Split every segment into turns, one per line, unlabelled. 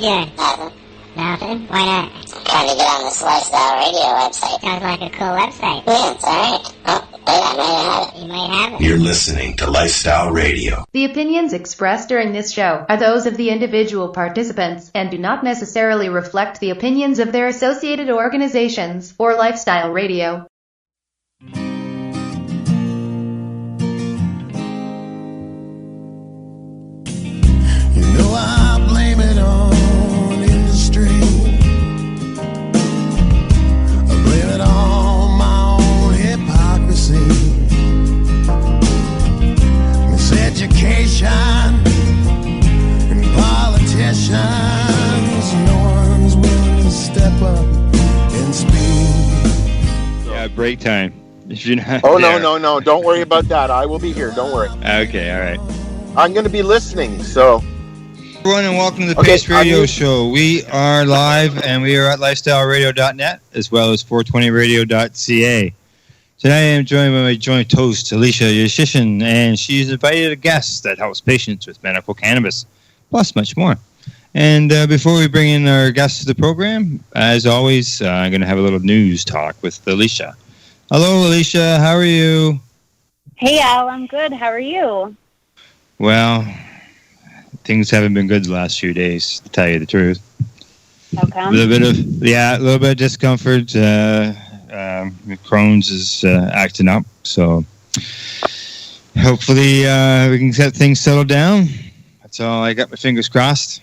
doing?
Nothing.
Nothing? Why not?
Trying to get on this Lifestyle Radio website.
Sounds like a cool website.
Yeah, it's alright. Oh, I might have it.
You might have it.
You're listening to Lifestyle Radio.
The opinions expressed during this show are those of the individual participants and do not necessarily reflect the opinions of their associated organizations or Lifestyle Radio.
You know I blame it on industry. I blame it on my own hypocrisy. Miseducation and politicians. No one's willing to step up and speak.
Yeah, break time. If you're not
there. No. Don't worry about that. I will be here. Don't worry.
Okay, all right.
I'm going to be listening, so...
Everyone, and welcome to the Pace Radio Show. We are live, and we are at lifestyleradio.net, as well as 420radio.ca. Today I am joined by my joint host, Alicia Yashishin, and she's invited a guest that helps patients with medical cannabis, plus much more. And before we bring in our guests to the program, as always, I'm going to have a little news talk with Alicia. Hello, Alicia. How are you?
Hey, Al. I'm good. How are you?
Well, things haven't been good the last few days, to tell you the truth.
Okay.
A little bit of discomfort. Crohn's is acting up, so hopefully we can get things settled down. That's all. I got my fingers crossed.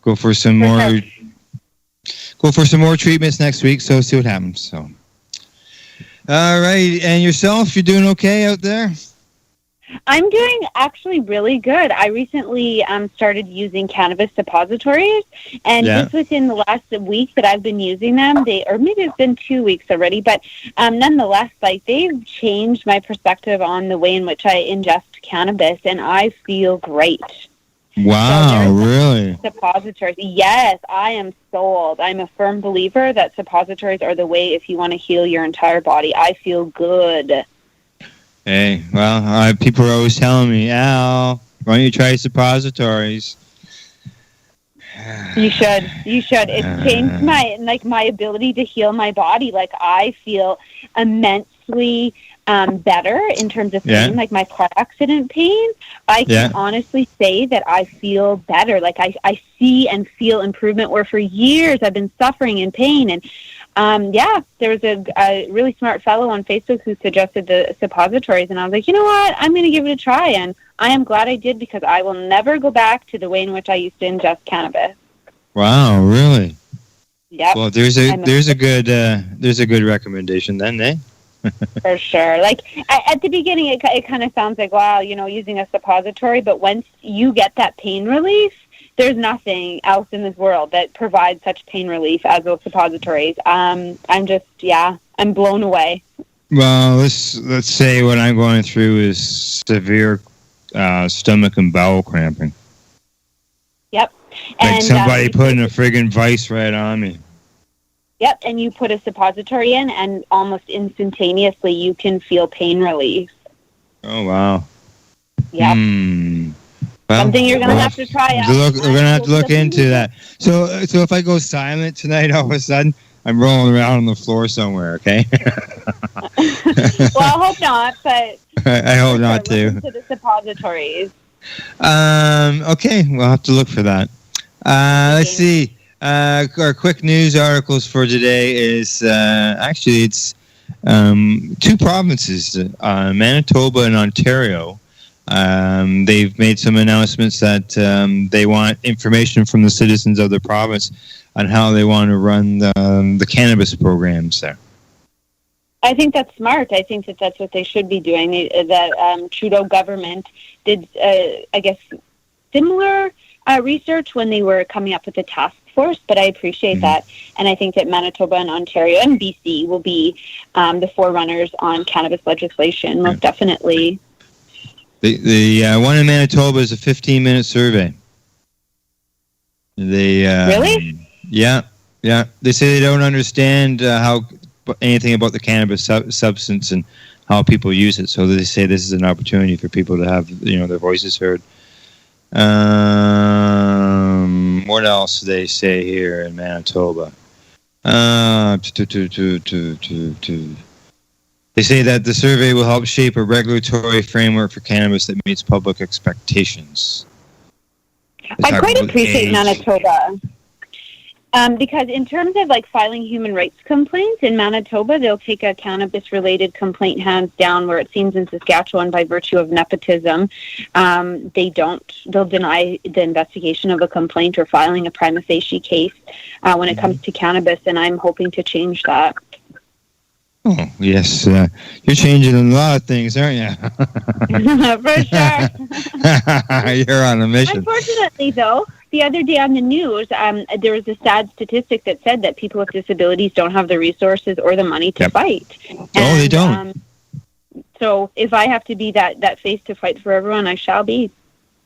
Go for some more treatments next week. So see what happens. So, all right. And yourself, you're doing okay out there?
I'm doing actually really good. I recently started using cannabis suppositories, and just within the last week that I've been using them, or maybe it's been 2 weeks already, but nonetheless, like, they've changed my perspective on the way in which I ingest cannabis, and I feel great.
Wow, so really?
Suppositories. Yes, I am sold. I'm a firm believer that suppositories are the way if you want to heal your entire body. I feel good.
Hey, well, people are always telling me, Al, why don't you try suppositories?
You should. It's changed my ability to heal my body. Like, I feel immensely better in terms of pain, like my car accident pain. I can honestly say that I feel better. Like, I see and feel improvement where for years I've been suffering in pain. And there was a really smart fellow on Facebook who suggested the suppositories, and I was like, you know what, I'm going to give it a try, and I am glad I did, because I will never go back to the way in which I used to ingest cannabis.
Wow, really?
Yep.
Well, there's a good recommendation then, eh?
For sure. Like, at the beginning, it kind of sounds like, wow, using a suppository, but once you get that pain relief, there's nothing else in this world that provides such pain relief as those suppositories. I'm blown away.
Well, let's say what I'm going through is severe stomach and bowel cramping.
Yep.
Like
and
somebody putting a friggin' vice right on me.
Yep, and you put a suppository in, and almost instantaneously you can feel pain relief.
Oh, wow.
Yep. Well, something you're going to have to try out.
We're going to have to look into that. So if I go silent tonight, all of a sudden, I'm rolling around on the floor somewhere, okay?
Well, I hope not, but...
I hope not, too.
To the suppositories.
Okay, we'll have to look for that. Let's see. Our quick news articles for today is actually it's two provinces, Manitoba and Ontario. They've made some announcements that they want information from the citizens of the province on how they want to run the cannabis programs there.
I think that's smart. I think that's what they should be doing. The Trudeau government did, I guess, similar research when they were coming up with the task force, but I appreciate that. And I think that Manitoba and Ontario and BC will be the forerunners on cannabis legislation, most definitely.
The one in Manitoba is a 15-minute survey.
Really?
Yeah. They say they don't understand anything about the cannabis substance and how people use it. So they say this is an opportunity for people to have their voices heard. What else do they say here in Manitoba? They say that the survey will help shape a regulatory framework for cannabis that meets public expectations.
I quite appreciate Manitoba. Because in terms of like filing human rights complaints in Manitoba, they'll take a cannabis-related complaint hands down, where it seems in Saskatchewan, by virtue of nepotism, they'll deny the investigation of a complaint or filing a prima facie case when it comes to cannabis, and I'm hoping to change that.
Oh, yes. You're changing a lot of things, aren't you?
For sure.
You're on a mission.
Unfortunately, though, the other day on the news, there was a sad statistic that said that people with disabilities don't have the resources or the money to fight.
They don't.
So if I have to be that face to fight for everyone, I shall be.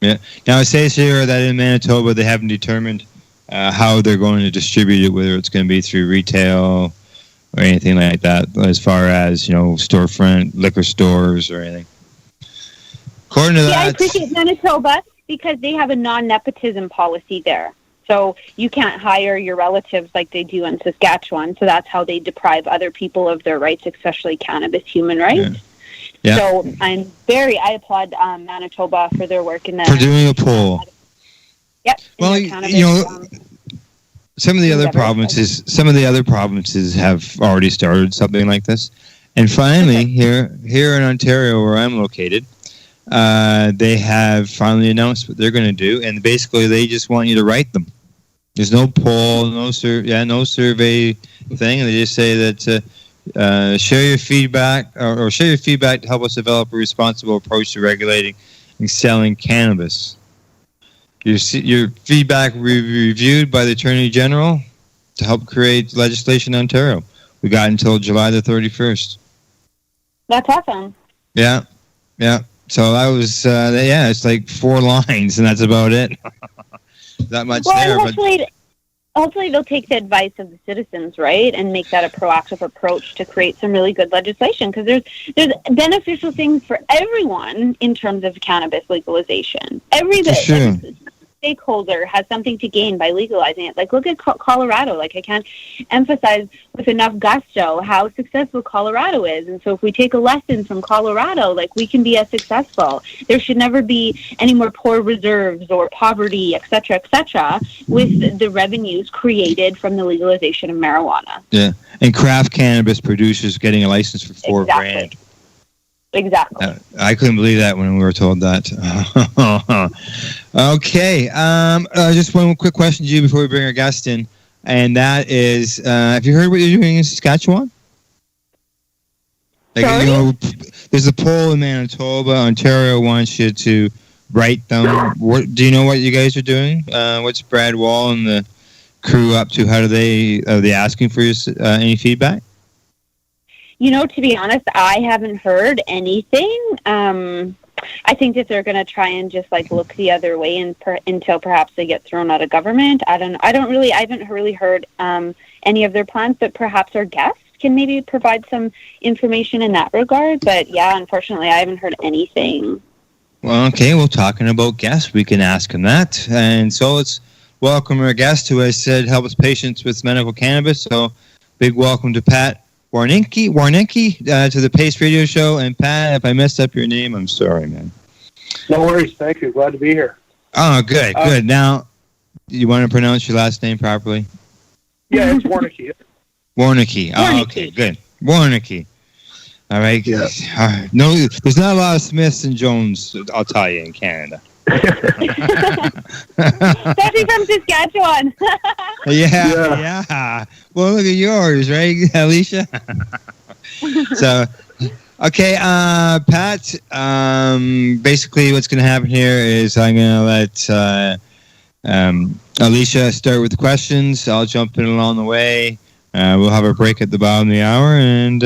Yeah. Now, it says here that in Manitoba, they haven't determined how they're going to distribute it, whether it's going to be through retail or anything like that, as far as, storefront, liquor stores or anything. According to that...
I appreciate Manitoba because they have a non-nepotism policy there. So you can't hire your relatives like they do in Saskatchewan. So that's how they deprive other people of their rights, especially cannabis human rights.
Yeah.
So I applaud Manitoba for their work in that.
For doing a poll.
Yep.
Well, some of the other provinces have already started something like this. And finally, here in Ontario, where I'm located, they have finally announced what they're going to do, and basically they just want you to write them. There's no poll, no survey thing. They just say that share your feedback or share your feedback to help us develop a responsible approach to regulating and selling cannabis. Your feedback will be reviewed by the Attorney General to help create legislation in Ontario. We got until July the 31st.
That's awesome.
Yeah. So that was, it's like 4 lines, and that's about it. That much there.
Hopefully they'll take the advice of the citizens, right, and make that a proactive approach to create some really good legislation, because there's beneficial things for everyone in terms of cannabis legalization. Every stakeholder has something to gain by legalizing it. Like, look at Colorado. Like, I can't emphasize with enough gusto how successful Colorado is. And so if we take a lesson from Colorado, like, we can be as successful. There should never be any more poor reserves or poverty, et cetera, with the revenues created from the legalization of marijuana. Yeah,
and craft cannabis producers getting a license for $4,000.
Exactly.
I couldn't believe that when we were told that. Okay. Just one quick question to you before we bring our guest in, and that is, have you heard what you're doing in Saskatchewan?
Sorry?
There's a poll in Manitoba. Ontario wants you to write them. Do you know what you guys are doing? What's Brad Wall and the crew up to? Are they asking for any feedback?
To be honest, I haven't heard anything. I think that they're going to try and just look the other way until perhaps they get thrown out of government. I haven't really heard any of their plans, but perhaps our guests can maybe provide some information in that regard. But yeah, unfortunately, I haven't heard anything.
Well, okay. Well, talking about guests, we can ask them that. And so let's welcome our guest who has said helps patients with medical cannabis. So big welcome to Pat Warnecke to the Pace Radio Show. And Pat, if I messed up your name, I'm sorry, man.
No worries. Thank you. Glad to be here.
Oh, good. Now, you want to pronounce your last name properly?
Yeah, it's Warnecke.
Warnecke. Oh, okay, good. Warnecke. All right.
Yeah.
No, there's not a lot of Smiths and Jones, I'll tell you, in Canada.
Especially from Saskatchewan.
Yeah. Well, look at yours, right, Alicia? So, okay, Pat, basically what's going to happen here is I'm going to let Alicia start with the questions. I'll jump in along the way. We'll have a break at the bottom of the hour, and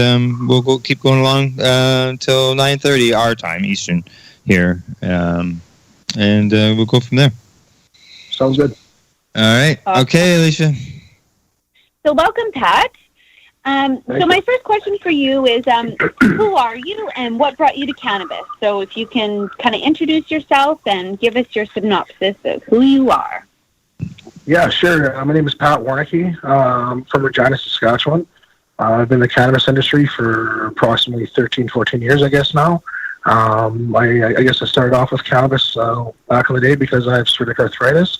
we'll keep going along until 9:30 our time, Eastern, here. And we'll go from there.
Sounds good.
All right. Okay, Alicia.
So welcome, Pat. So my first question for you is, who are you and what brought you to cannabis? So if you can kind of introduce yourself and give us your synopsis of who you are.
Yeah, sure. My name is Pat Warnecke. I'm from Regina, Saskatchewan. I've been in the cannabis industry for approximately 13, 14 years, I guess, now. I guess I started off with cannabis back in the day because I have psoriatic arthritis.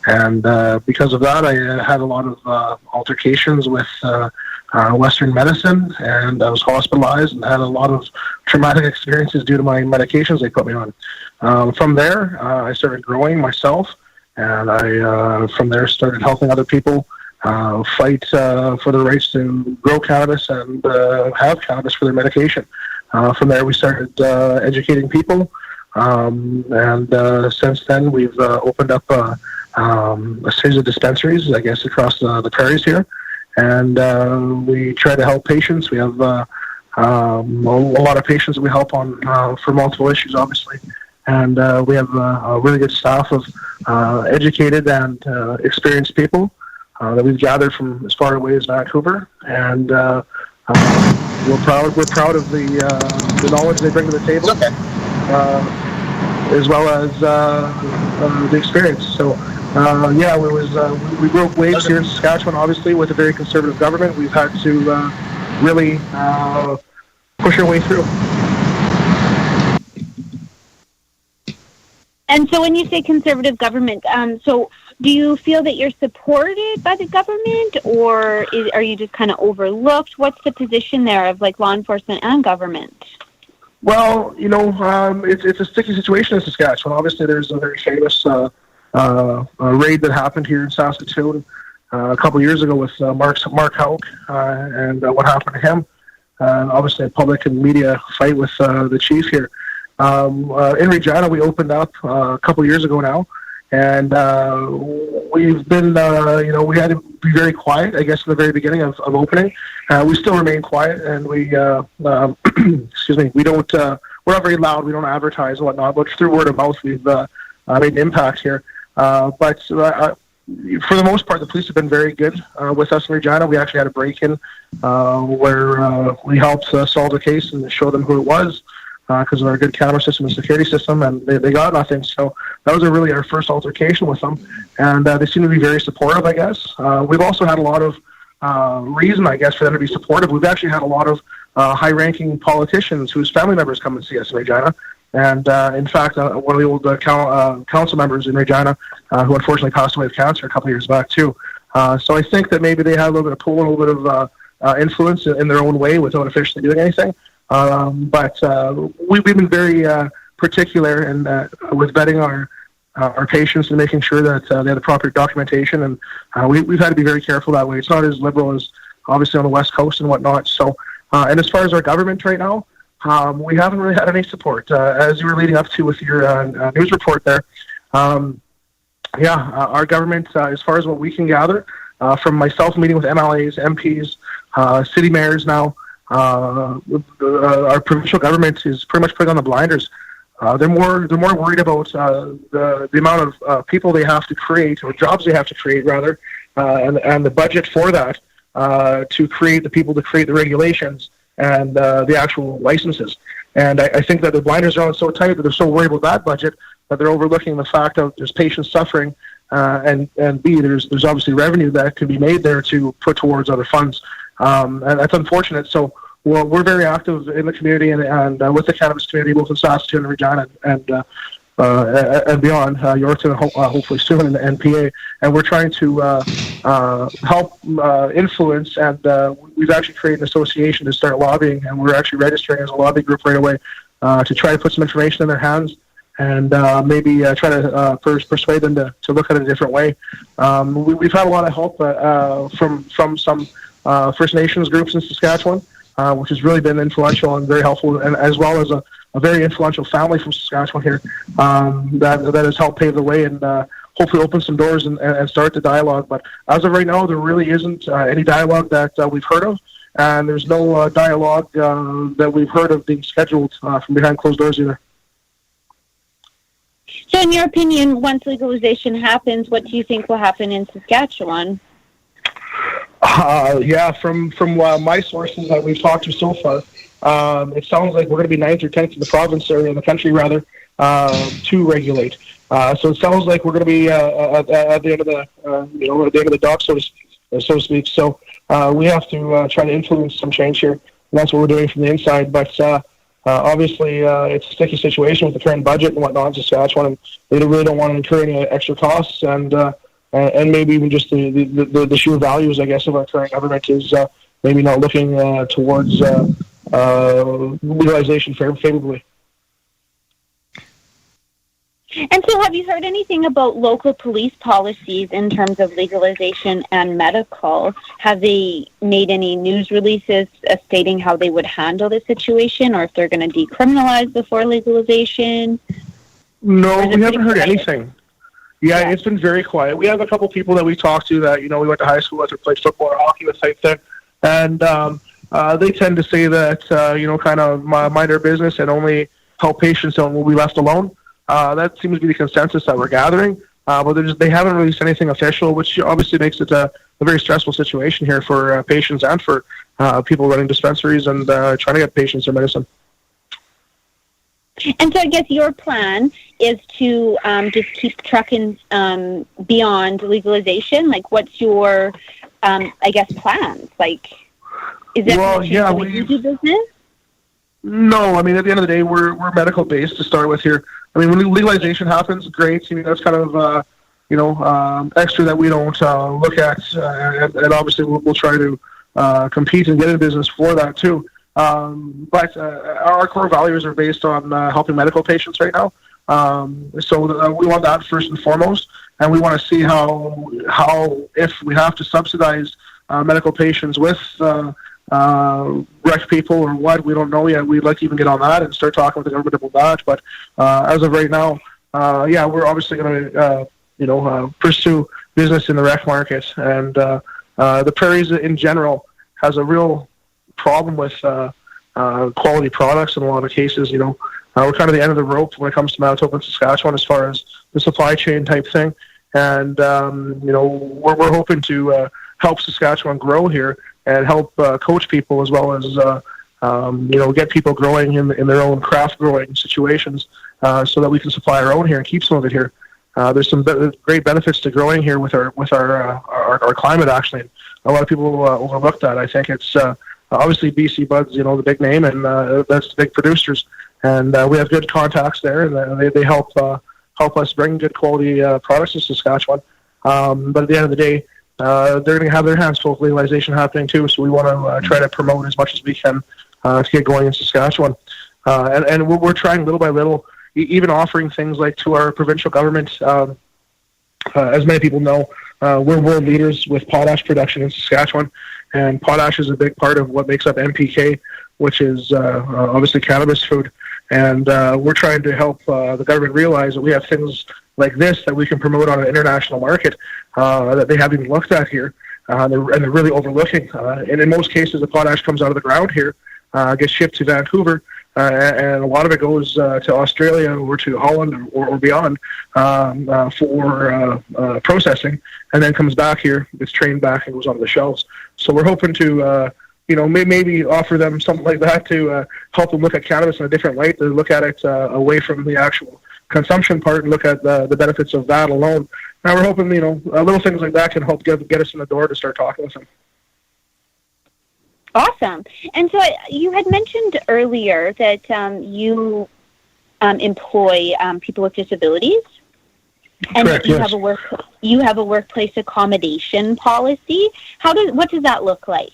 And because of that, I had a lot of altercations with Western medicine, and I was hospitalized and had a lot of traumatic experiences due to my medications they put me on. From there, I started growing myself, and I from there started helping other people fight for the rights to grow cannabis and have cannabis for their medication. From there, we started educating people, and since then, we've opened up a series of dispensaries, I guess, across the prairies here. And we try to help patients. We have a lot of patients that we help on for multiple issues, obviously. And we have a really good staff of educated and experienced people that we've gathered from as far away as Vancouver. And we're proud of the knowledge they bring to the table, as well as the experience. So. We broke waves here in Saskatchewan, obviously, with a very conservative government. We've had to really push our way through.
And so when you say conservative government, so do you feel that you're supported by the government, or are you just kind of overlooked? What's the position there of like law enforcement and government?
Well, it's a sticky situation in Saskatchewan. Obviously, there's a very famous raid that happened here in Saskatoon a couple of years ago with Mark Houck and what happened to him. Obviously, a public and media fight with the chief here. In Regina, we opened up a couple of years ago now, and we've been, we had to be very quiet, I guess, in the very beginning of opening. We still remain quiet, and we, we don't, we're not very loud. We don't advertise and whatnot, but through word of mouth, we've made an impact here. But for the most part, the police have been very good with us in Regina. We actually had a break-in where we helped solve the case and show them who it was because of our good camera system and security system, and they got nothing. So that was really our first altercation with them, and they seem to be very supportive, I guess. We've also had a lot of reason, I guess, for them to be supportive. We've actually had a lot of high-ranking politicians whose family members come and see us in Regina. And in fact, one of the old council members in Regina, who unfortunately passed away of cancer a couple of years back too. So I think that maybe they had a little bit of pull, a little bit of influence in their own way without officially doing anything. But we've been very particular and with vetting our patients and making sure that they have the proper documentation. And we've had to be very careful that way. It's not as liberal as obviously on the West Coast and whatnot. So, and as far as our government right now, we haven't really had any support. As you were leading up to with your news report there, our government, as far as what we can gather, from myself meeting with MLAs, MPs, city mayors now, our provincial government is pretty much putting on the blinders. They're more worried about the amount of people they have to create, or jobs they have to create rather, and the budget for that to create the people to create the regulations and the actual licenses. And I think that the blinders are on so tight that they're so worried about that budget that they're overlooking the fact of there's patients suffering, and B, there's obviously revenue that can be made there to put towards other funds. And that's unfortunate. So we're very active in the community and with the cannabis community, both in Saskatoon and Regina and beyond, Yorkton, hopefully soon, and PA. And we're trying to help influence, and we've actually created an association to start lobbying, and we're actually registering as a lobby group right away to try to put some information in their hands and maybe try to persuade them to look at it a different way. We've had a lot of help from some First Nations groups in Saskatchewan, which has really been influential and very helpful, and as well as a very influential family from Saskatchewan here that has helped pave the way and hopefully open some doors and start the dialogue. But as of right now, there really isn't any dialogue that we've heard of, and there's no dialogue that we've heard of being scheduled from behind closed doors either.
So in your opinion, once legalization happens, what do you think will happen in Saskatchewan?
Yeah, from my sources that we've talked to so far, it sounds like we're going to be 9th or 10th in the province or in the country rather to regulate. So it sounds like we're going to be at the end of the at the end of the dock, so to speak. So we have to try to influence some change here. And that's what we're doing from the inside. But obviously, it's a sticky situation with the current budget and whatnot in Saskatchewan, and they really don't want to incur any extra costs, and maybe even just the sheer values, I guess, of our current government is maybe not looking towards legalization favorably.
And so have you heard anything about local police policies in terms of legalization and medical? Have they made any news releases stating how they would handle the situation, or if they're going to decriminalize before legalization?
No, we haven't heard anything. Yeah, it's been very quiet. We have a couple people that we talked to that, we went to high school with or played football or hockey with type thing. And they tend to say that, kind of mind our business and only help patients and will be left alone. That seems to be the consensus that we're gathering. But they haven't released anything official, which obviously makes it a very stressful situation here for patients and for people running dispensaries and trying to get patients their medicine.
And so I guess your plan is to just keep trucking beyond legalization. Like, what's your, plans? Like, is that you do business?
No, I mean, at the end of the day, we're medical based to start with here. I mean, when legalization happens, great. I mean, that's kind of extra that we don't look at, and obviously we'll try to compete and get in business for that too. But our core values are based on helping medical patients right now. So we want that first and foremost, and we want to see how if we have to subsidize medical patients with rec people or what, we don't know yet. We'd like to even get on that and start talking with the government about that. But as of right now, we're obviously going to pursue business in the rec market, and the prairies in general has a real problem with quality products in a lot of cases. We're kind of the end of the rope when it comes to Manitoba and Saskatchewan as far as the supply chain type thing, and we're hoping to help Saskatchewan grow here and help coach people as well as get people growing in their own craft growing situations, so that we can supply our own here and keep some of it here. There's some great benefits to growing here with our climate. Actually, a lot of people overlook that. I think it's obviously BC Buds, the big name, and that's the big producers, and we have good contacts there, and they help us bring good quality products to Saskatchewan. But at the end of the day, they're going to have their hands full with legalization happening too. So we want to try to promote as much as we can to get going in Saskatchewan, and we're trying little by little, even offering things like to our provincial government. As many people know, we're world leaders with potash production in Saskatchewan, and potash is a big part of what makes up NPK, which is obviously cannabis food. And we're trying to help the government realize that we have things like this that we can promote on an international market that they haven't even looked at here, and they're really overlooking. And in most cases, the potash comes out of the ground here, gets shipped to Vancouver, and a lot of it goes to Australia or to Holland or beyond for processing, and then comes back here, gets trained back, and goes onto the shelves. So we're hoping to maybe offer them something like that to help them look at cannabis in a different light, to look at it away from the actual consumption part and look at the benefits of that alone. Now we're hoping, little things like that can help get us in the door to start talking with them.
Awesome. And so you had mentioned earlier that you employ people with disabilities, and
correct,
you
yes.
have a workplace accommodation policy. What does that look like?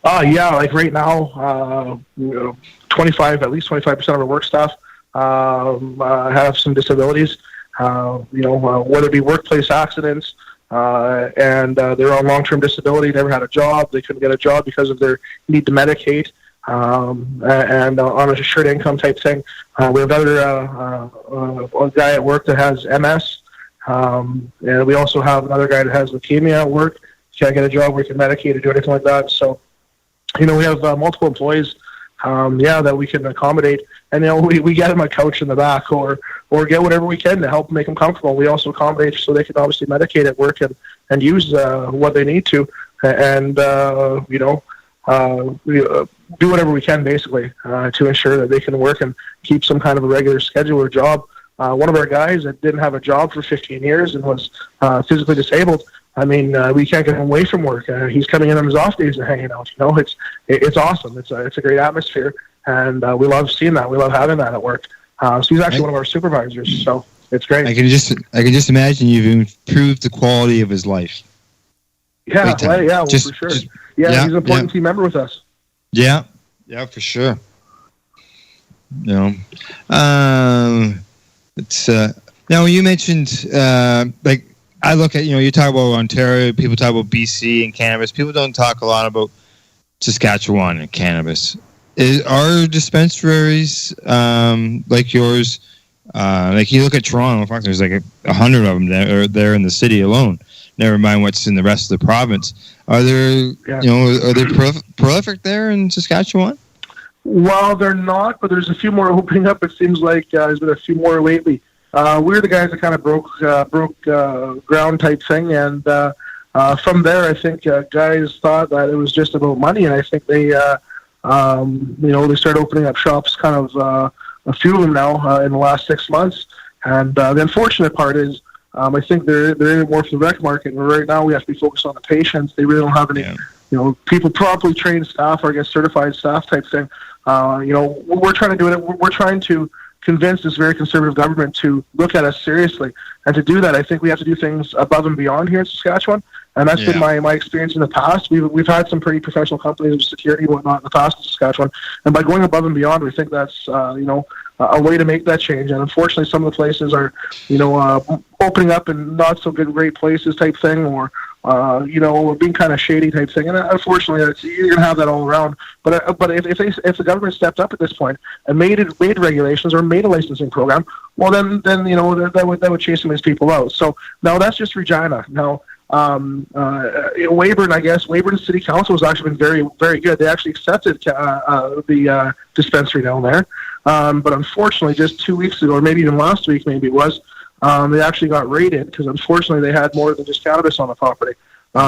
Like right now, at least 25% of our work staff have some disabilities. Whether it be workplace accidents, and they're on long-term disability, never had a job, they couldn't get a job because of their need to medicate, and on a shared income type thing. We have a guy at work that has MS, and we also have another guy that has leukemia at work. Can't get a job where he can medicate or do anything like that. So, we have multiple employees, that we can accommodate, and we get them a couch in the back or get whatever we can to help make them comfortable. We also accommodate so they can obviously medicate at work and use what they need to. and we do whatever we can basically to ensure that they can work and keep some kind of a regular schedule or job. One of our guys that didn't have a job for 15 years and was physically disabled, I mean, we can't get him away from work. He's coming in on his off days and hanging out. It's awesome. It's a great atmosphere, and we love seeing that. We love having that at work. So he's actually one of our supervisors. So it's great.
I can just imagine you've improved the quality of his life.
Yeah, for sure. He's an important team member with us.
Yeah, for sure. It's now you mentioned I look at you talk about Ontario, people talk about BC and cannabis. People don't talk a lot about Saskatchewan and cannabis. Are dispensaries like yours? Like you look at Toronto, in fact, there's like 100 of them there in the city alone. Never mind what's in the rest of the province. Are there are they prolific there in Saskatchewan?
Well, they're not, but there's a few more opening up. It seems like there's been a few more lately. We're the guys that kind of broke ground type thing, and from there, I think guys thought that it was just about money, and I think they, they started opening up shops, kind of a few of them now in the last 6 months. And the unfortunate part is, I think they're in it more for the rec market. And right now, we have to be focused on the patients. They really don't have any, people properly trained staff or certified staff type thing. We're trying to do it. We're trying to convince this very conservative government to look at us seriously. And to do that, I think we have to do things above and beyond here in Saskatchewan. And that's been my experience in the past. We've had some pretty professional companies with security and whatnot in the past in Saskatchewan. And by going above and beyond, we think that's, a way to make that change. And unfortunately, some of the places are, opening up in not so great places type thing, or being kind of shady type thing. And unfortunately, you're going to have that all around. But if the government stepped up at this point and made regulations or made a licensing program, well, then that would chase some of these people out. So now that's just Regina. Now, Weyburn City Council has actually been very, very good. They actually accepted the dispensary down there. But unfortunately, just 2 weeks ago, or maybe even last week, maybe it was, they actually got raided because unfortunately they had more than just cannabis on the property. So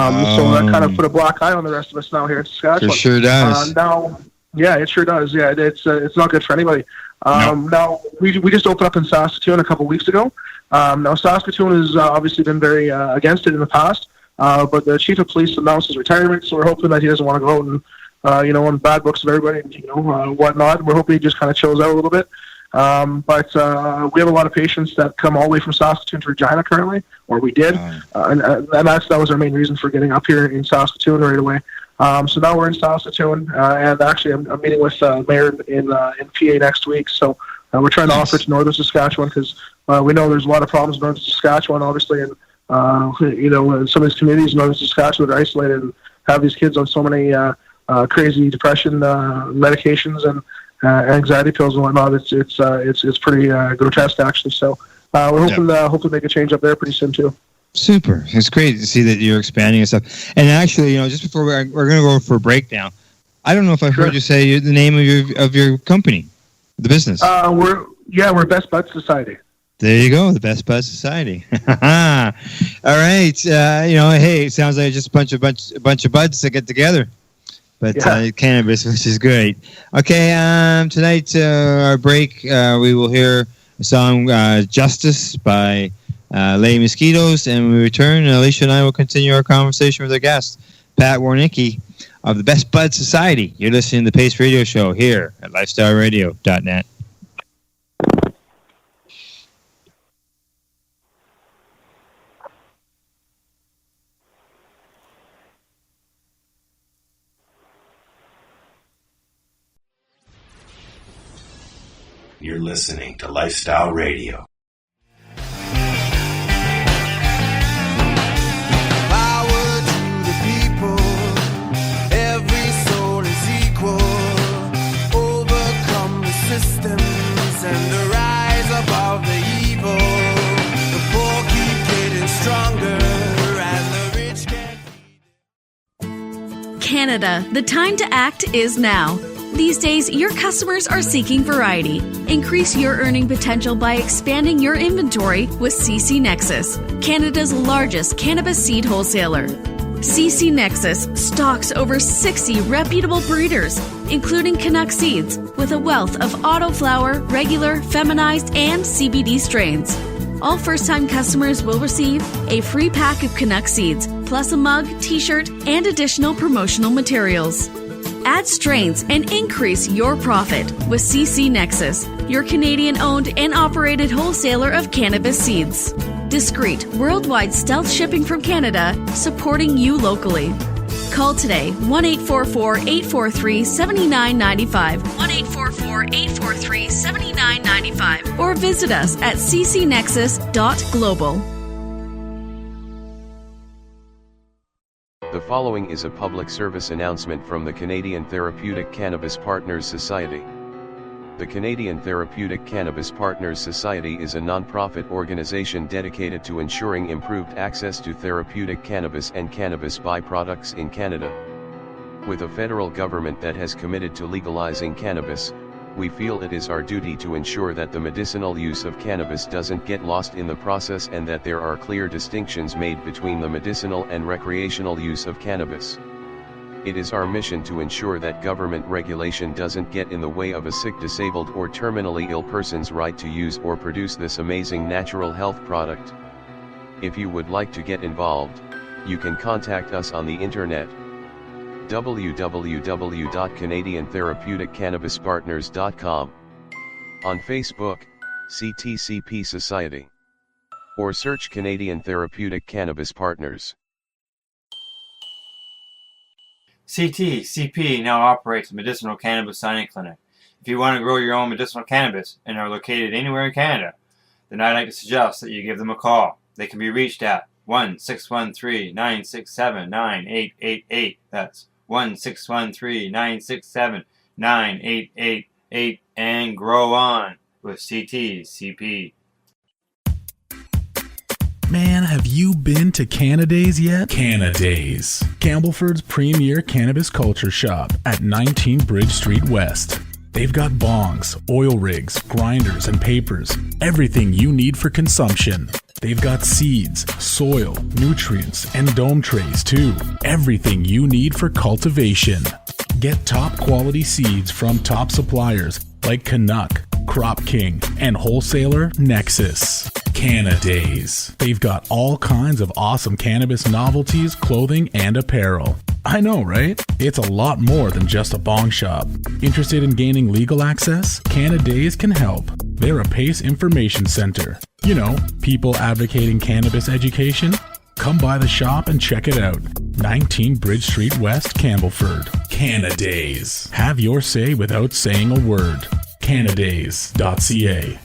that kind of put a black eye on the rest of us now here in Saskatchewan.
It sure does.
It sure does. Yeah, it's not good for anybody. Now, we just opened up in Saskatoon a couple weeks ago. Now, Saskatoon has obviously been very against it in the past, but the chief of police announced his retirement, so we're hoping that he doesn't want to go out and, on bad books of everybody, whatnot. We're hoping he just kind of chills out a little bit. But we have a lot of patients that come all the way from Saskatoon to Regina currently, or we did, and that was our main reason for getting up here in Saskatoon right away. So now we're in Saskatoon, and actually I'm meeting with Mayor in PA next week. So we're trying to offer it to Northern Saskatchewan because we know there's a lot of problems in Northern Saskatchewan, obviously, and some of these communities in Northern Saskatchewan are isolated and have these kids on so many crazy depression medications and anxiety pills and whatnot. It's pretty grotesque actually. So we're hoping to make a change up there pretty soon too.
Super. It's great to see that you're expanding and stuff. And actually, just before we're going to go for a breakdown, I don't know if I heard you say the name of your company, the business. We're Best Bud Society. There you go, the Best Bud Society. All right. Hey, it sounds like just a bunch of buds that get together. But cannabis, which is great. Okay, tonight, our break, we will hear the song Justice by Lady Mosquitoes, and when we return, Alicia and I will continue our conversation with our guest, Pat Warnecke of the Best Bud Society. You're listening to the Pace Radio Show here at lifestyleradio.net.
You're listening to Lifestyle Radio.
Power to the people, every soul is equal. Overcome the systems and rise above the evil. The poor keep getting stronger and the rich can't.
Canada, the time to act is now. These days, your customers are seeking variety. Increase your earning potential by expanding your inventory with CC Nexus, Canada's largest cannabis seed wholesaler. CC Nexus stocks over 60 reputable breeders, including Canuck seeds, with a wealth of autoflower, regular, feminized, and CBD strains. All first-time customers will receive a free pack of Canuck seeds, plus a mug, t-shirt, and additional promotional materials. Add strains and increase your profit with CC Nexus, your Canadian-owned and operated wholesaler of cannabis seeds. Discreet, worldwide stealth shipping from Canada, supporting you locally. Call today, 1-844-843-7995, 1-844-843-7995, or visit us at ccnexus.global.
The following is a public service announcement from the Canadian Therapeutic Cannabis Partners Society. The Canadian Therapeutic Cannabis Partners Society is a non-profit organization dedicated to ensuring improved access to therapeutic cannabis and cannabis byproducts in Canada. With a federal government that has committed to legalizing cannabis, we feel it is our duty to ensure that the medicinal use of cannabis doesn't get lost in the process and that there are clear distinctions made between the medicinal and recreational use of cannabis. It is our mission to ensure that government regulation doesn't get in the way of a sick, disabled, or terminally ill person's right to use or produce this amazing natural health product. If you would like to get involved, you can contact us on the internet. www.canadiantherapeuticCannabisPartners.com, on Facebook, CTCP Society, or search Canadian Therapeutic Cannabis Partners.
CTCP now operates a medicinal cannabis signing clinic. If you want to grow your own medicinal cannabis and are located anywhere in Canada, then I'd like to suggest that you give them a call. They can be reached at 1-613-967-9888. That's 1-613-967-9888, and grow on with CTCP.
Man, have you been to Canadays yet? Canadays, Campbellford's premier cannabis culture shop at 19 Bridge Street West. They've got bongs, oil rigs, grinders, and papers. Everything you need for consumption. They've got seeds, soil, nutrients, and dome trays too. Everything you need for cultivation. Get top quality seeds from top suppliers like Canuck, Crop King, and wholesaler Nexus. Canadays. They've got all kinds of awesome cannabis novelties, clothing, and apparel. I know, right? It's a lot more than just a bong shop. Interested in gaining legal access? Canadays can help. They're a PACE information center. You know, people advocating cannabis education. Come by the shop and check it out. 19 Bridge Street West, Campbellford. Canadays. Have your say without saying a word. Canadays.ca.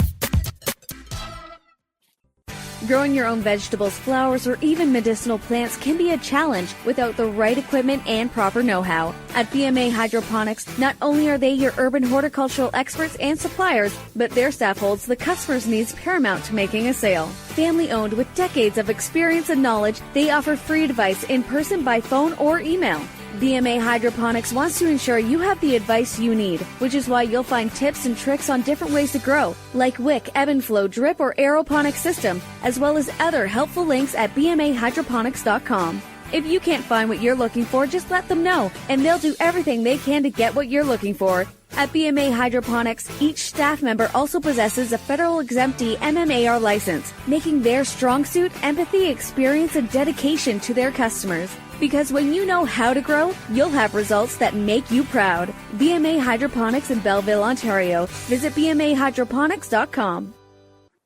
Growing your own vegetables, flowers, or even medicinal plants can be a challenge without the right equipment and proper know-how. At BMA Hydroponics, not only are they your urban horticultural experts and suppliers, but their staff holds the customer's needs paramount to making a sale. Family-owned with decades of experience and knowledge, they offer free advice in person, by phone, or email. BMA Hydroponics wants to ensure you have the advice you need, which is why you'll find tips and tricks on different ways to grow, like wick, ebb and flow, drip, or aeroponic system, as well as other helpful links at bmahydroponics.com. If you can't find what you're looking for, just let them know, and they'll do everything they can to get what you're looking for. At BMA Hydroponics, each staff member also possesses a federal exemptee MMAR license, making their strong suit empathy, experience, and dedication to their customers. Because when you know how to grow, you'll have results that make you proud. BMA Hydroponics in Belleville, Ontario. Visit bmahydroponics.com.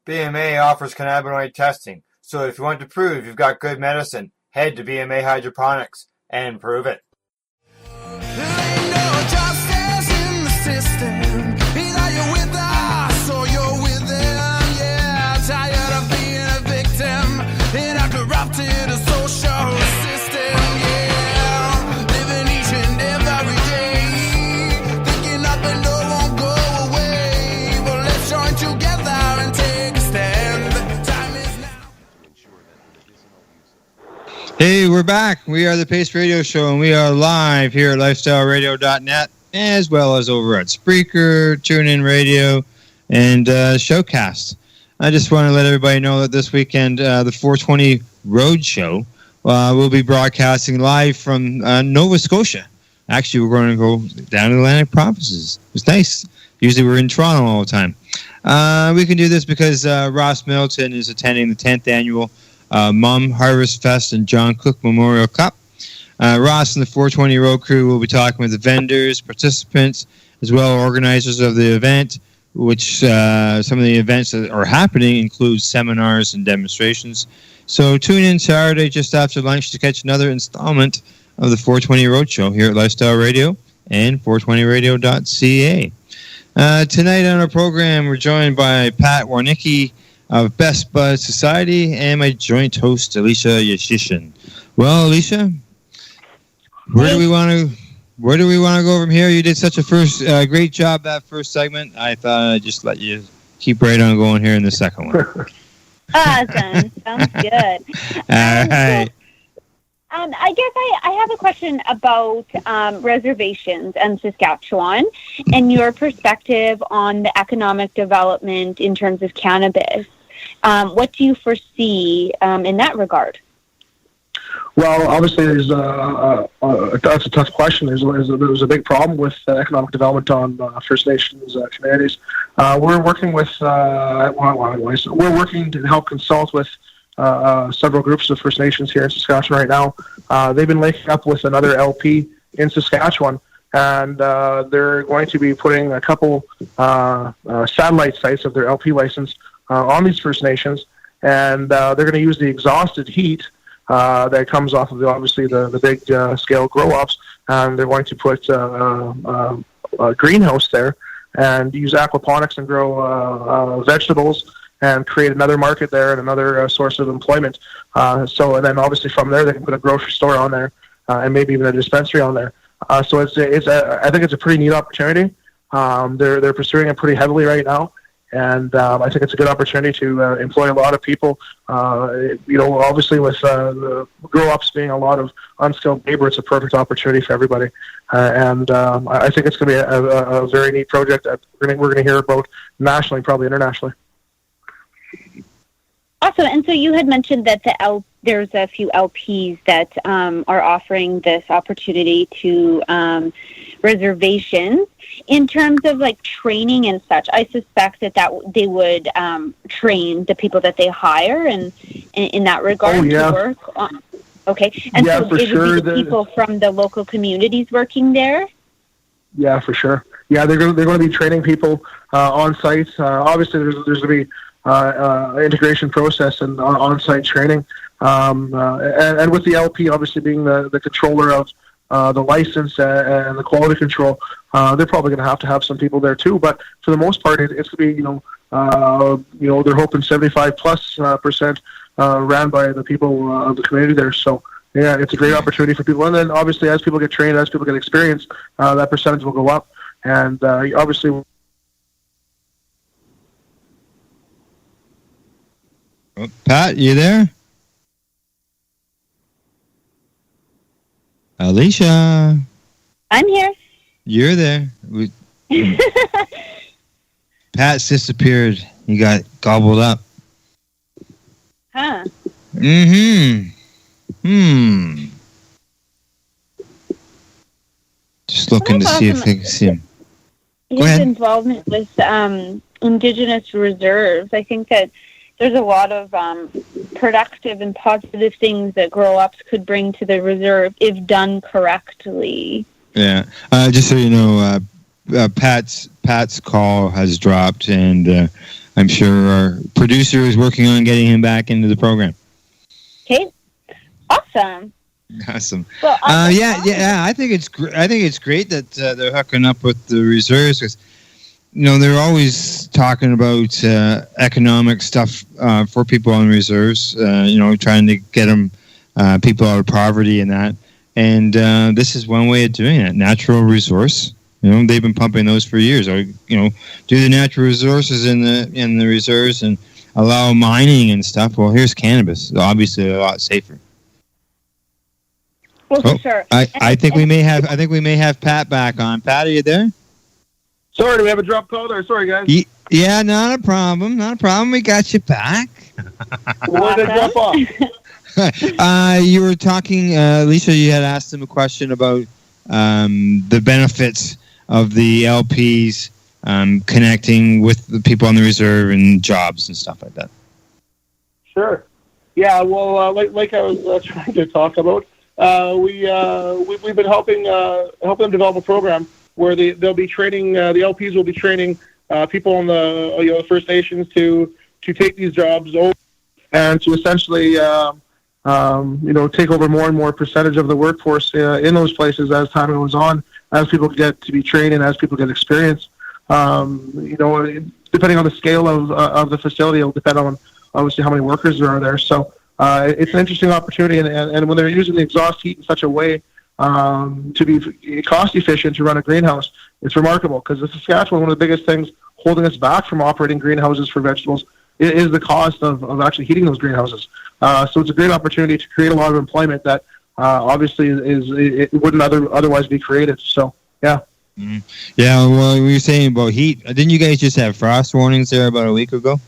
BMA offers cannabinoid testing, so if you want to prove you've got good medicine, head to BMA Hydroponics and prove it.
Either you're with us or you're with them. Yeah, tired of being a victim in a corrupted social system. Yeah, living each and every day, thinking up and no won't go away. But let's join together and take a stand. Time is now.
Hey, we're back. We are the Pace Radio Show, and we are live here at lifestyleradio.net, as well as over at Spreaker, TuneIn Radio, and Showcast. I just want to let everybody know that this weekend, the 420 Road Show we'll be broadcasting live from Nova Scotia. Actually, we're going to go down to the Atlantic provinces. It's nice. Usually we're in Toronto all the time. We can do this because Ross Middleton is attending the 10th annual Mum Harvest Fest and John Cook Memorial Cup. Ross and the 420 Road Crew will be talking with the vendors, participants, as well as organizers of the event, which some of the events that are happening include seminars and demonstrations. So tune in Saturday just after lunch to catch another installment of the 420 Roadshow here at Lifestyle Radio and 420radio.ca. Tonight on our program, we're joined by Pat Warnecke of Best Bud Society and my joint host, Alicia Yashishin. Well, Alicia, where do we want to go from here? You did such a great job that first segment. I thought I'd just let you keep right on going here in the second one.
Awesome. Sounds good.
All right.
I guess I have a question about reservations and Saskatchewan and your perspective on the economic development in terms of cannabis. What do you foresee in that regard?
Well, obviously, that's a tough question. There was a big problem with economic development on First Nations communities. We're working with we're working to help consult with several groups of First Nations here in Saskatchewan right now. They've been linking up with another LP in Saskatchewan, and they're going to be putting a couple satellite sites of their LP license on these First Nations, and they're going to use the exhausted heat that comes off of the big scale grow-ups, and they're going to put a greenhouse there and use aquaponics and grow vegetables and create another market there and another source of employment. And then obviously from there they can put a grocery store on there and maybe even a dispensary on there. So I think it's a pretty neat opportunity. They're pursuing it pretty heavily right now. And I think it's a good opportunity to employ a lot of people. Obviously with the grow-ups being a lot of unskilled labor, it's a perfect opportunity for everybody. I think it's going to be a very neat project that we're going to hear about nationally, probably internationally.
Awesome. And so you had mentioned that there's a few LPs that are offering this opportunity to reservations. In terms of like training and such, I suspect that they would train the people that they hire and in that regard to work on. Okay. And so it would be the people from the local communities working there?
Yeah, for sure. Yeah, they're going to be training people on site. Obviously, there's going to be integration process and on-site training. And with the LP obviously being the controller of the license and the quality control, they're probably going to have some people there too. But for the most part, it's going to be, they're hoping 75+% ran by the people of the community there. So yeah, it's a great opportunity for people. And then obviously as people get trained, as people get experience, that percentage will go up. And obviously...
Pat, you there? Alicia.
I'm here.
You're there. Pat's disappeared. He got gobbled up.
Huh.
Just looking to see if they can see him.
His involvement with Indigenous reserves, I think that there's a lot of productive and positive things that grow-ups could bring to the reserve if done correctly.
Yeah. Just so you know, Pat's call has dropped, and I'm sure our producer is working on getting him back into the program.
Okay. Awesome.
Awesome.
Well,
I think it's great that they're hooking up with the reserves, because they're always talking about economic stuff for people on reserves, trying to get them people out of poverty and that. And this is one way of doing it. Natural resource. They've been pumping those for years. Do the natural resources in the reserves and allow mining and stuff. Well, here's cannabis. Obviously, a lot safer.
Well, for sure.
I think we may have Pat back on. Pat, are you there?
Sorry, do we have a drop call there? Sorry, guys.
Yeah, not a problem. We got you back.
Where did it drop off?
You were talking, Lisa, you had asked him a question about the benefits of the LPs connecting with the people on the reserve and jobs and stuff like that.
Sure. Yeah, well, like I was trying to talk about, we've been helping them develop a program where they'll be training, the LPs will be training people on the First Nations to take these jobs over and to essentially take over more and more percentage of the workforce in those places as time goes on, as people get to be trained and as people get experience. Depending on the scale of the facility, it'll depend on obviously how many workers there are there. So it's an interesting opportunity, and when they're using the exhaust heat in such a way to be cost efficient to run a greenhouse, it's remarkable, because in Saskatchewan, one of the biggest things holding us back from operating greenhouses for vegetables is the cost of actually heating those greenhouses. So it's a great opportunity to create a lot of employment that obviously it wouldn't otherwise be created. So, yeah.
Mm. Yeah, well, we were saying about heat. Didn't you guys just have frost warnings there about a week ago?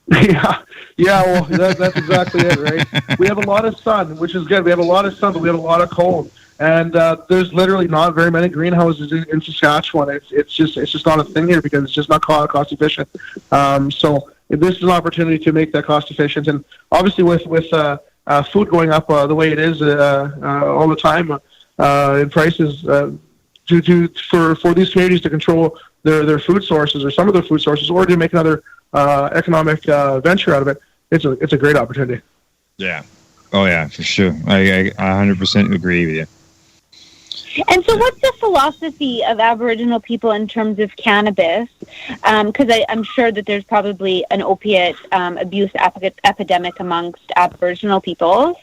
Well, that's exactly it, right? We have a lot of sun, which is good. We have a lot of sun, but we have a lot of cold. And there's literally not very many greenhouses in Saskatchewan. It's just not a thing here because it's just not cost efficient. So this is an opportunity to make that cost efficient. And obviously with food going up the way it is all the time in prices, for these communities to control their food sources or some of their food sources, or to make another economic venture out of it, it's a great opportunity.
Yeah. Oh yeah, for sure. I 100% agree with you.
And so what's the philosophy of Aboriginal people in terms of cannabis? Because I'm sure that there's probably an opiate abuse epidemic amongst Aboriginal peoples.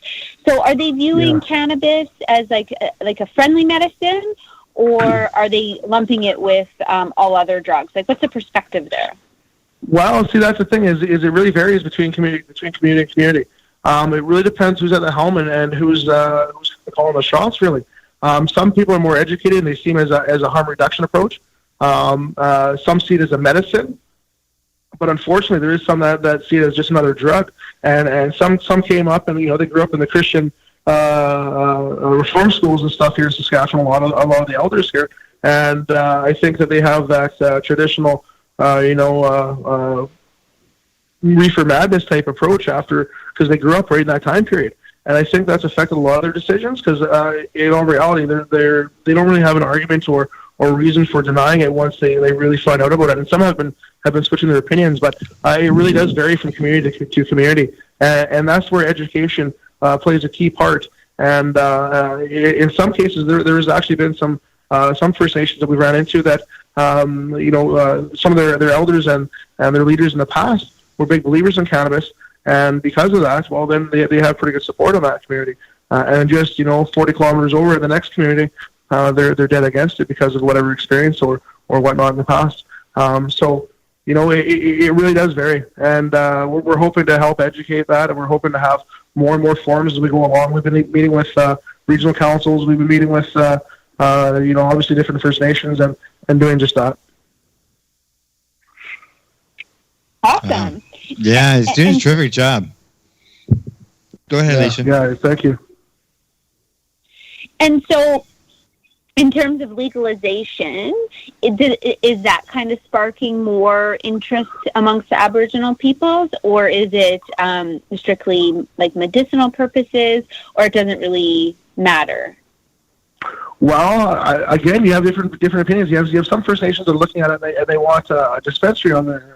So are they viewing cannabis as like a friendly medicine, or are they lumping it with all other drugs? Like, what's the perspective there?
Well, see, that's the thing is it really varies between community and community. It really depends who's at the helm and who's calling the shots, really. Some people are more educated and they see it as a harm reduction approach. Some see it as a medicine, but unfortunately there is some that see it as just another drug. And some came up and they grew up in the Christian reform schools and stuff here in Saskatchewan. A lot of the elders here, and I think that they have that traditional reefer madness type approach because they grew up right in that time period. And I think that's affected a lot of their decisions because, in all reality, they don't really have an argument or reason for denying it once they really find out about it. And some have been switching their opinions, but it really does vary from community to community. And that's where education plays a key part. And in some cases, there has actually been some First Nations that we ran into that, some of their elders and their leaders in the past were big believers in cannabis. And because of that, well, then they have pretty good support in that community. And just 40 kilometers over in the next community, they're dead against it because of whatever experience or whatnot in the past. So it really does vary. And we're hoping to help educate that, and we're hoping to have more and more forums as we go along. We've been meeting with regional councils. We've been meeting with obviously different First Nations and doing just that.
Awesome.
Yeah, he's doing a terrific job. Go ahead, Alicia.
Yeah, thank you.
And so, in terms of legalization, is that kind of sparking more interest amongst the Aboriginal peoples, or is it strictly like medicinal purposes, or it doesn't really matter?
Well, again, you have different opinions. You have some First Nations that are looking at it and they want a dispensary on their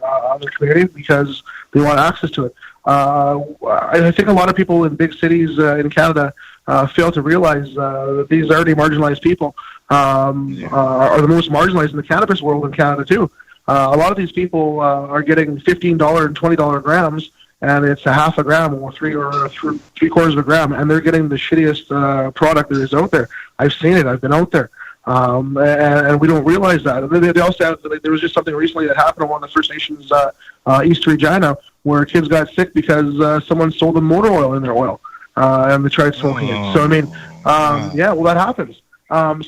community because they want access to it. I think a lot of people in big cities in Canada fail to realize that these already marginalized people are the most marginalized in the cannabis world in Canada too. A lot of these people are getting $15 and $20 grams, and it's a half a gram or three quarters of a gram, and they're getting the shittiest product that is out there. I've seen it. I've been out there. And we don't realize that. They also have, there was just something recently that happened on one of the First Nations East Regina where kids got sick because someone sold them motor oil in their oil, and they tried smoking it. So, I mean, that happens.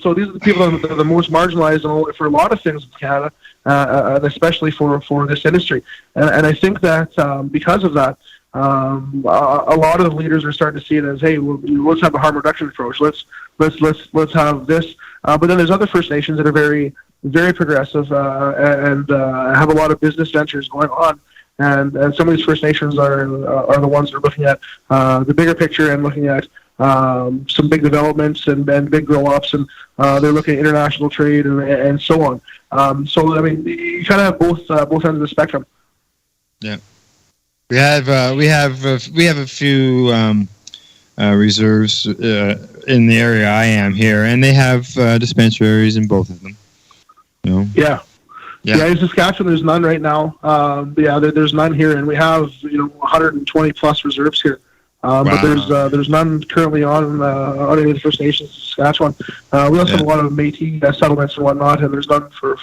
So these are the people that are the most marginalized for a lot of things in Canada, and especially for this industry. And I think that because of that, a lot of the leaders are starting to see it as, hey, let's have a harm reduction approach. Let's have this. But then there's other First Nations that are very, very progressive and have a lot of business ventures going on. And some of these First Nations are the ones that are looking at the bigger picture and looking at some big developments and big grow-ups, and they're looking at international trade and so on. So I mean, you kind of have both ends of the spectrum.
Yeah, we have a few reserves in the area I am here, and they have dispensaries in both of them. You know? Yeah, in Saskatchewan, there's none right now. There's none here, and we have 120 plus reserves here. Wow.
But there's none currently on any of the First Nations in Saskatchewan. We also have a lot of Métis settlements and whatnot, and there's none for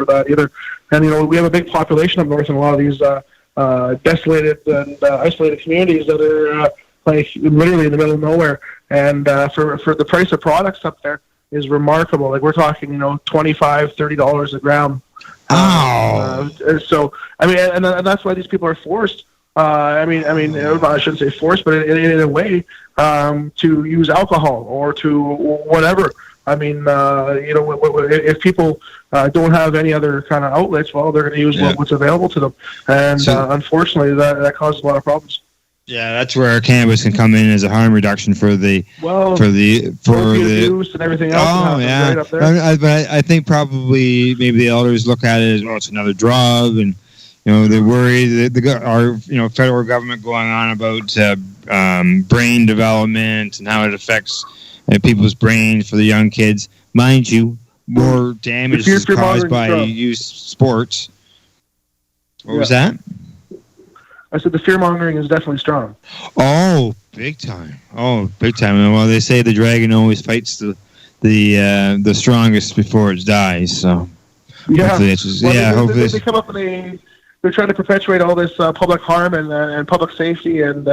that either. And we have a big population up north in a lot of these desolated and isolated communities that are like literally in the middle of nowhere. And for the price of products up there is remarkable. Like we're talking, $25, $30 a gram. So I mean, and that's why these people are forced. I shouldn't say forced, but in a way, to use alcohol or to whatever. I mean, if people don't have any other kind of outlets, well, they're going to use what's available to them, and unfortunately, that causes a lot of problems.
Yeah, that's where cannabis can come in as a harm reduction for the
abuse and everything else.
Oh yeah, right up there. But I think probably maybe the elders look at it as it's another drug, and they're worried that our federal government going on about brain development and how it affects people's brains for the young kids. Mind you, more damage is caused by youth sports. What was that?
I said the fear-mongering is definitely strong.
Oh, big time. Well, they say the dragon always fights the strongest before it dies. So
hopefully they come up and they're trying to perpetuate all this public harm and public safety and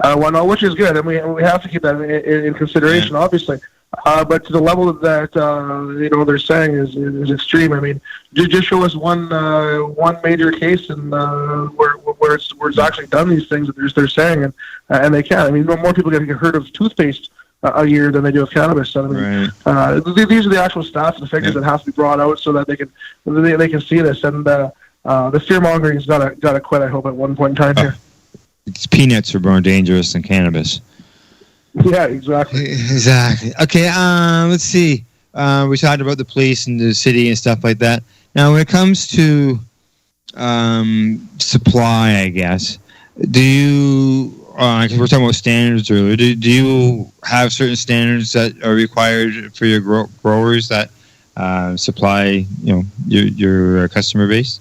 whatnot, which is good, and we have to keep that in consideration, obviously. But to the level that they're saying is extreme. I mean, just show us one major case and where it's actually done these things that they're saying, and they can. I mean, more people get hurt of toothpaste a year than they do of cannabis. So, I mean, these are the actual stats and figures that have to be brought out so that they can see this. And the fear mongering's got to quit. I hope at one point in time here.
Peanuts are more dangerous than cannabis.
Yeah, exactly.
Okay, let's see. We talked about the police and the city and stuff like that. Now, when it comes to supply, I guess, do you, because we're talking about standards earlier, do you have certain standards that are required for your growers that supply, your customer base?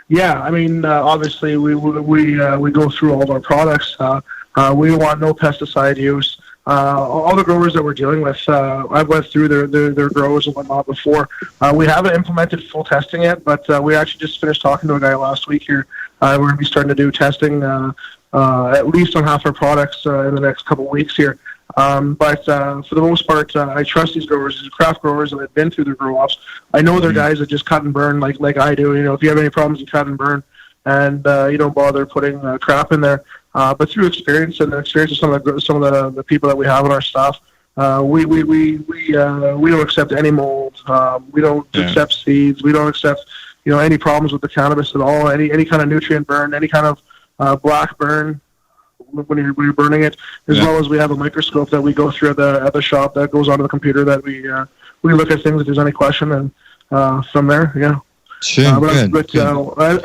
Yeah, I mean, obviously we go through all of our products. We want no pesticide use. All the growers that we're dealing with, I've went through their grows and whatnot before. We haven't implemented full testing yet, but we actually just finished talking to a guy last week here. We're going to be starting to do testing at least on half our products in the next couple of weeks here. But for the most part, I trust these growers. These craft growers that have been through their grow-offs. I know they're guys that just cut and burn like I do. If you have any problems, you cut and burn, and you don't bother putting crap in there. But through experience and the experience of some of the people that we have on our staff, we don't accept any mold. We don't accept seeds. We don't accept any problems with the cannabis at all. Any kind of nutrient burn, any kind of black burn when you're burning it, as well as we have a microscope that we go through at the shop that goes onto the computer that we look at things if there's any question, and from there,
Sure,
but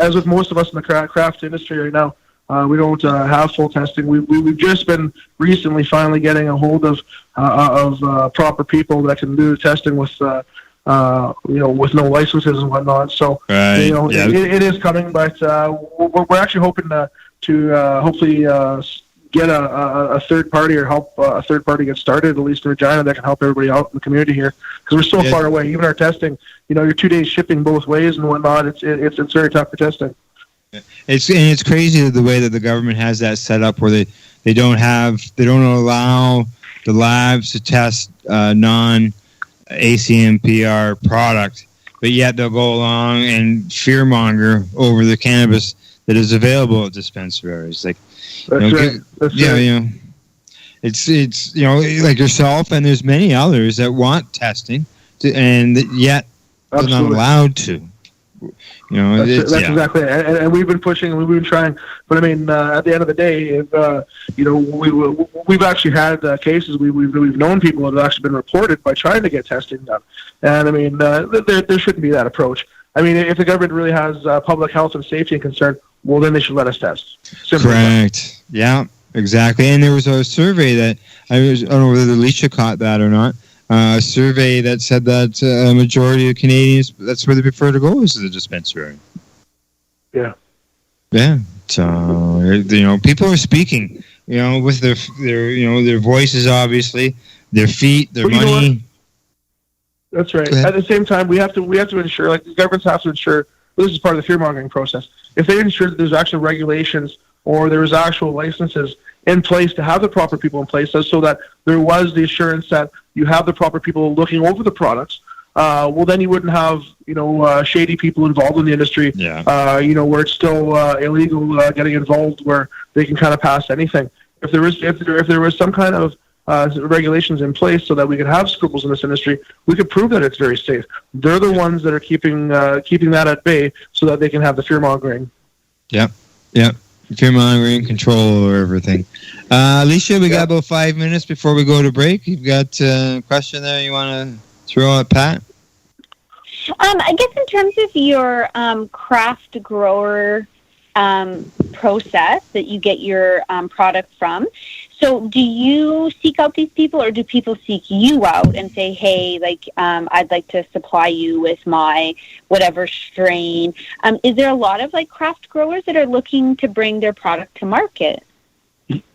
as with most of us in the craft industry right now, we don't have full testing. We've just been recently finally getting a hold of proper people that can do the testing with with no licenses and whatnot. So it is coming, but we're actually hoping to hopefully get a third party or help a third party get started, at least in Regina, that can help everybody out in the community here, because we're so far away. Even our testing, you're 2 days shipping both ways and whatnot. It's very tough for testing.
It's crazy the way that the government has that set up, where they don't allow the labs to test non ACMPR product, but yet they'll go along and fearmonger over the cannabis that is available at dispensaries. Like,
That's right.
It's like yourself, and there's many others that want testing, and yet they're not allowed to.
That's exactly it. And we've been pushing, and we've been trying. But I mean, at the end of the day, if, we've actually had cases. We've known people that have actually been reported by trying to get testing done. And I mean, there shouldn't be that approach. I mean, if the government really has public health and safety concern, well, then they should let us test. Simple.
Correct. Yeah, exactly. And there was a survey that I don't know whether Alicia caught that or not. A survey that said that a majority of Canadians, that's where they prefer to go, is the dispensary.
Yeah.
Yeah. So, people are speaking, with their voices, obviously, their feet, their money.
That's right. At the same time, we have to ensure, like the governments have to ensure, this is part of the fear-mongering process. If they ensure that there's actual regulations or there's actual licenses in place to have the proper people in place, so that there was the assurance that you have the proper people looking over the products, well, then you wouldn't have, shady people involved in the industry, where it's still illegal getting involved, where they can kind of pass anything. If there was some kind of regulations in place so that we could have scruples in this industry, we could prove that it's very safe. They're the ones that are keeping that at bay so that they can have the fear-mongering.
Yep. Fear-mongering, control over everything. Alicia, we got about 5 minutes before we go to break. You've got a question there you want to throw at Pat?
I guess in terms of your craft grower process that you get your product from, so do you seek out these people, or do people seek you out and say, hey, I'd like to supply you with my whatever strain? Is there a lot of craft growers that are looking to bring their product to market?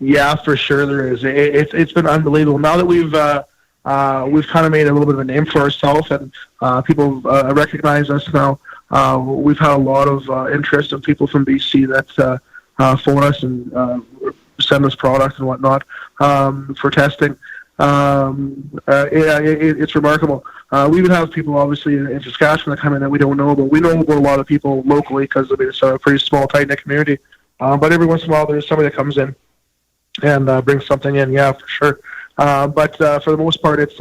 Yeah, for sure there is. It's been unbelievable. Now that we've kind of made a little bit of a name for ourselves, and people recognize us now, we've had a lot of interest of people from BC that phone us and send us product and whatnot for testing. It's remarkable. We even have people, obviously, in Saskatchewan that come in that we don't know, but we know about a lot of people locally because it's a pretty small, tight-knit community. But every once in a while, there's somebody that comes in and brings something in, yeah, for sure. But for the most part, it's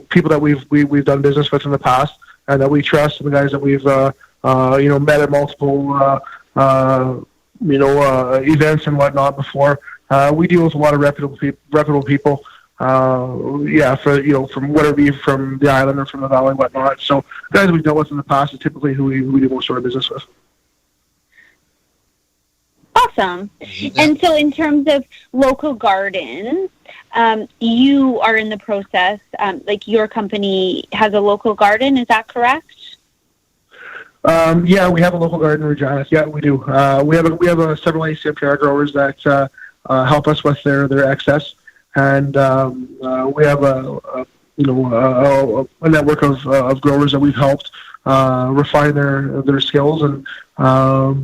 people that we've done business with in the past and that we trust, and the guys that we've met at multiple events and whatnot before. We deal with a lot of reputable people. From whether it be from the island or from the valley, whatnot. So guys we've dealt with in the past is typically who we do most of our business with.
Awesome. And so in terms of local gardens, you are in the process, your company has a local garden, is that correct?
Yeah, we have a local garden in Regina. Yeah, we do. We have several ACMPR growers that help us with their excess, and we have a network of growers that we've helped refine their skills, and we're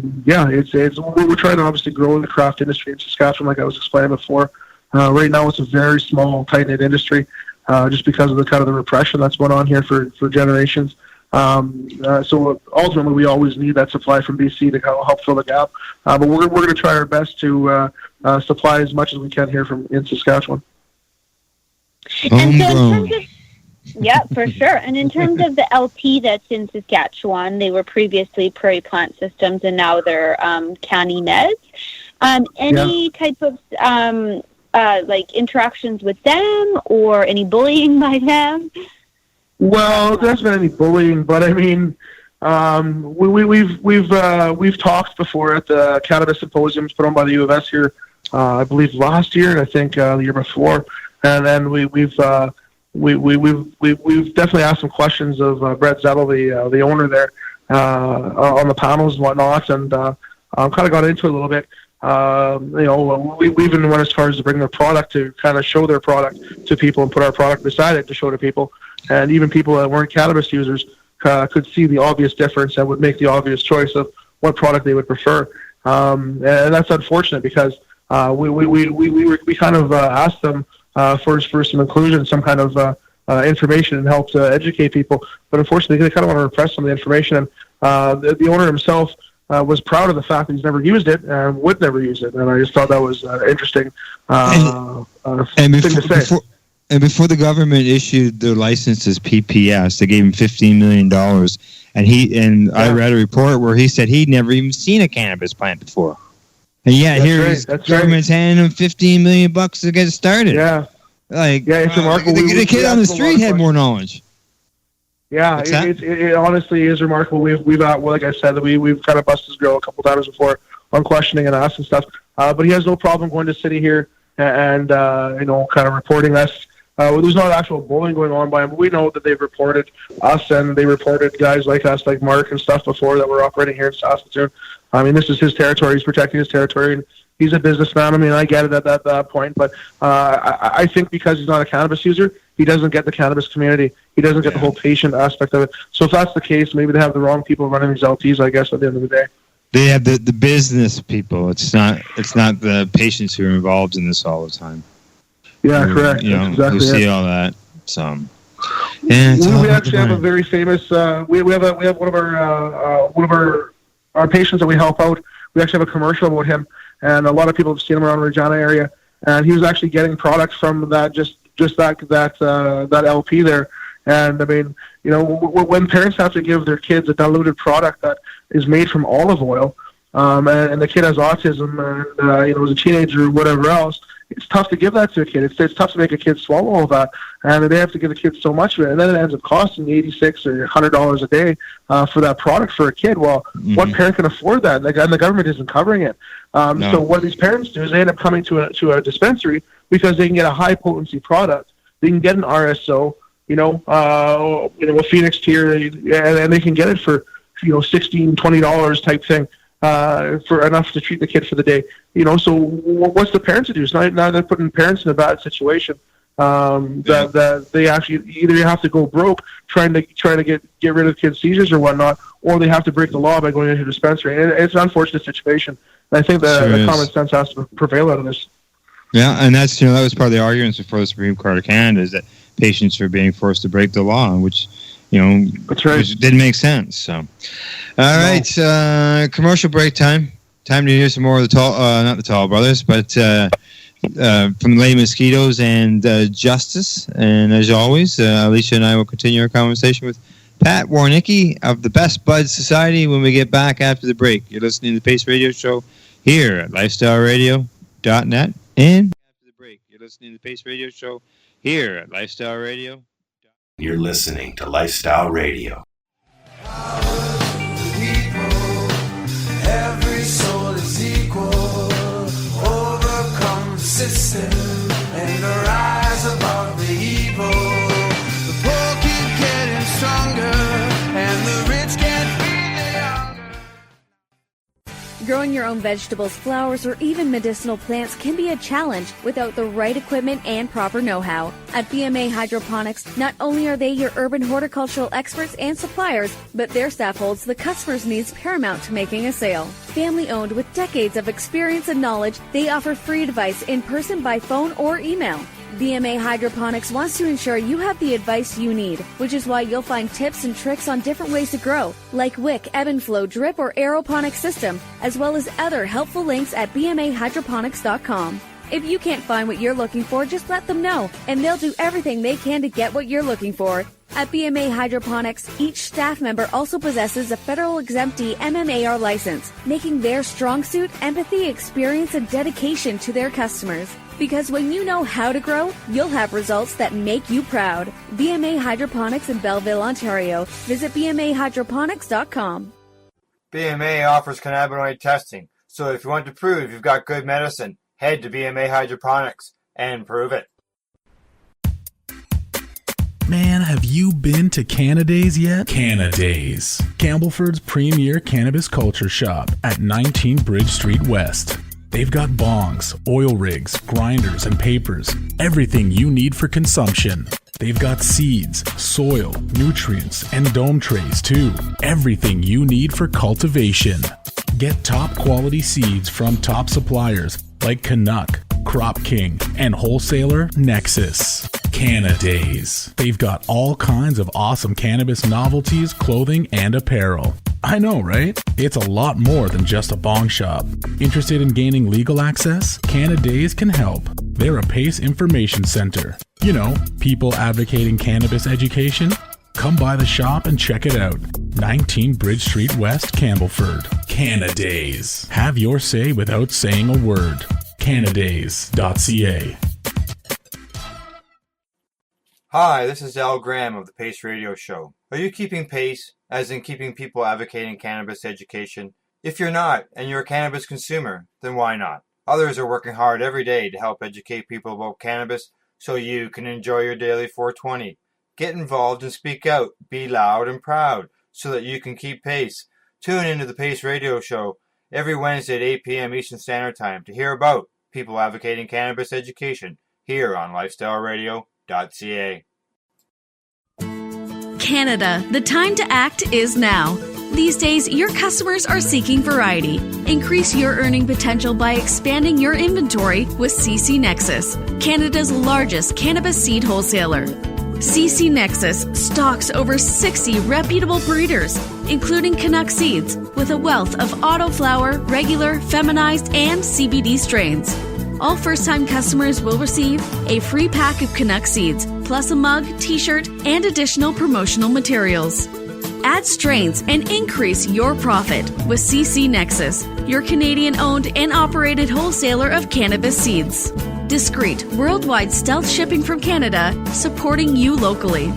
trying to obviously grow in the craft industry in Saskatchewan, like I was explaining before. Right now, it's a very small, tight-knit industry, just because of the kind of the repression that's went on here for generations. So ultimately, we always need that supply from BC to kind of help fill the gap. But we're going to try our best to supply as much as we can here in Saskatchewan.
And so in terms of, yeah, for sure. And in terms of the LP that's in Saskatchewan, they were previously Prairie Plant Systems, and now they're Canny Meds. Any type of interactions with them, or any bullying by them?
Well, there hasn't been any bullying, but I mean, we've talked before at the cannabis symposiums put on by the U of S here, I believe last year, and I think the year before, and then we've definitely asked some questions of Brett Zettel, the owner there, on the panels and whatnot, and kind of got into it a little bit. We even went as far as to bring their product to kind of show their product to people and put our product beside it to show to people. And even people that weren't cannabis users could see the obvious difference and would make the obvious choice of what product they would prefer. And that's unfortunate because we kind of asked them for some inclusion, some kind of information, and help to educate people. But unfortunately, they kind of want to repress some of the information. And the owner himself was proud of the fact that he's never used it and would never use it. And I just thought that was interesting thing to say.
Before the government issued their license as PPS, they gave him $15 million. And I read a report where he said he'd never even seen a cannabis plant before. And the government's handing him $15 million to get started.
Yeah. It's remarkable.
The kid on the street had more knowledge.
Yeah, it honestly is remarkable. We've like I said, we've kind of busted his grill a couple times before on questioning and us and stuff. But he has no problem going to city here and kind of reporting us. There's not actual bullying going on by him, but we know that they've reported us and they reported guys like us, like Mark and stuff before that were operating here in Saskatoon. I mean, this is his territory. He's protecting his territory, and he's a businessman. I mean, I get it at that point, but I think because he's not a cannabis user, he doesn't get the cannabis community. He doesn't get the whole patient aspect of it. So if that's the case, maybe they have the wrong people running these LPs, I guess, at the end of the day.
They have the business people. It's not the patients who are involved in this all the time.
Yeah, correct. Exactly.
You see all that. So,
we actually have a very famous. We have one of our patients that we help out. We actually have a commercial about him, and a lot of people have seen him around the Regina area. And he was actually getting products from that that LP there. And I mean, when parents have to give their kids a diluted product that is made from olive oil, and the kid has autism and is a teenager or whatever else, it's tough to give that to a kid. It's tough to make a kid swallow all of that, and they have to give the kid so much of it, and then it ends up costing $86 or $100 a day for that product for a kid. Well, what parent can afford that? And the government isn't covering it. So what these parents do is they end up coming to a dispensary because they can get a high potency product. They can get an RSO, a Phoenix tier, and they can get it for $16, $20 type thing. For enough to treat the kid for the day, So what's the parents to do? So now they're putting parents in a bad situation. That they actually either have to go broke trying to get rid of kids' seizures or whatnot, or they have to break the law by going into a dispensary. And it's an unfortunate situation. And I think the common sense has to prevail out of this.
Yeah, and that's that was part of the arguments before the Supreme Court of Canada, is that patients are being forced to break the law, which.
That's right.
Which didn't make sense. So, all right, commercial break time. Time to hear some more of the not the Tall Brothers, but from the Lady Mosquitoes and Justice. And as always, Alicia and I will continue our conversation with Pat Warnecke of the Best Bud Society when we get back after the break. You're listening to the Pace Radio Show here at lifestyleradio.net. And after the break, you're listening to the Pace Radio Show here at Lifestyle Radio.
You're listening to Lifestyle Radio.
Every soul is equal. Overcome the system and rise above the evil. The poor keep getting stronger and the rich can't feed the younger.
Growing your own vegetables, flowers, or even medicinal plants can be a challenge without the right equipment and proper know-how. At BMA Hydroponics, not only are they your urban horticultural experts and suppliers, but their staff holds the customer's needs paramount to making a sale. Family-owned with decades of experience and knowledge, they offer free advice in person, by phone, or email. BMA Hydroponics wants to ensure you have the advice you need, which is why you'll find tips and tricks on different ways to grow, like wick, ebb and flow, drip, or aeroponic system, as well as other helpful links at bmahydroponics.com. If you can't find what you're looking for, just let them know, and they'll do everything they can to get what you're looking for. At BMA Hydroponics, each staff member also possesses a federal exemptee MMAR license, making their strong suit empathy, experience, and dedication to their customers. Because when you know how to grow, you'll have results that make you proud. BMA Hydroponics in Belleville, Ontario. Visit bmahydroponics.com.
BMA offers cannabinoid testing, so if you want to prove you've got good medicine, head to BMA Hydroponics and prove it.
Man, have you been to Canadays yet? Canadays, Campbellford's premier cannabis culture shop at 19 Bridge Street West. They've got bongs, oil rigs, grinders, and papers. Everything you need for consumption. They've got seeds, soil, nutrients, and dome trays too. Everything you need for cultivation. Get top quality seeds from top suppliers like Canuck, Crop King, and wholesaler Nexus. Canadays. They've got all kinds of awesome cannabis novelties, clothing, and apparel. I know, right? It's a lot more than just a bong shop. Interested in gaining legal access? Canadays can help. They're a PACE information center. You know, people advocating cannabis education. Come by the shop and check it out. 19 Bridge Street West, Campbellford. Canadays. Have your say without saying a word. Canadays.ca.
Hi, this is Al Graham of the Pace Radio Show. Are you keeping pace, as in keeping people advocating cannabis education? If you're not, and you're a cannabis consumer, then why not? Others are working hard every day to help educate people about cannabis so you can enjoy your daily 420. Get involved and speak out. Be loud and proud so that you can keep pace. Tune into the Pace Radio Show every Wednesday at 8 p.m. Eastern Standard Time to hear about people advocating cannabis education here on lifestyleradio.ca.
Canada, the time to act is now. These days, your customers are seeking variety. Increase your earning potential by expanding your inventory with CC Nexus, Canada's largest cannabis seed wholesaler. CC Nexus stocks over 60 reputable breeders, including Canuck seeds, with a wealth of autoflower, regular, feminized, and CBD strains. All first-time customers will receive a free pack of Canuck seeds, plus a mug, t-shirt, and additional promotional materials. Add strains and increase your profit with CC Nexus, your Canadian-owned and operated wholesaler of cannabis seeds. Discreet, worldwide stealth shipping from Canada, supporting you locally.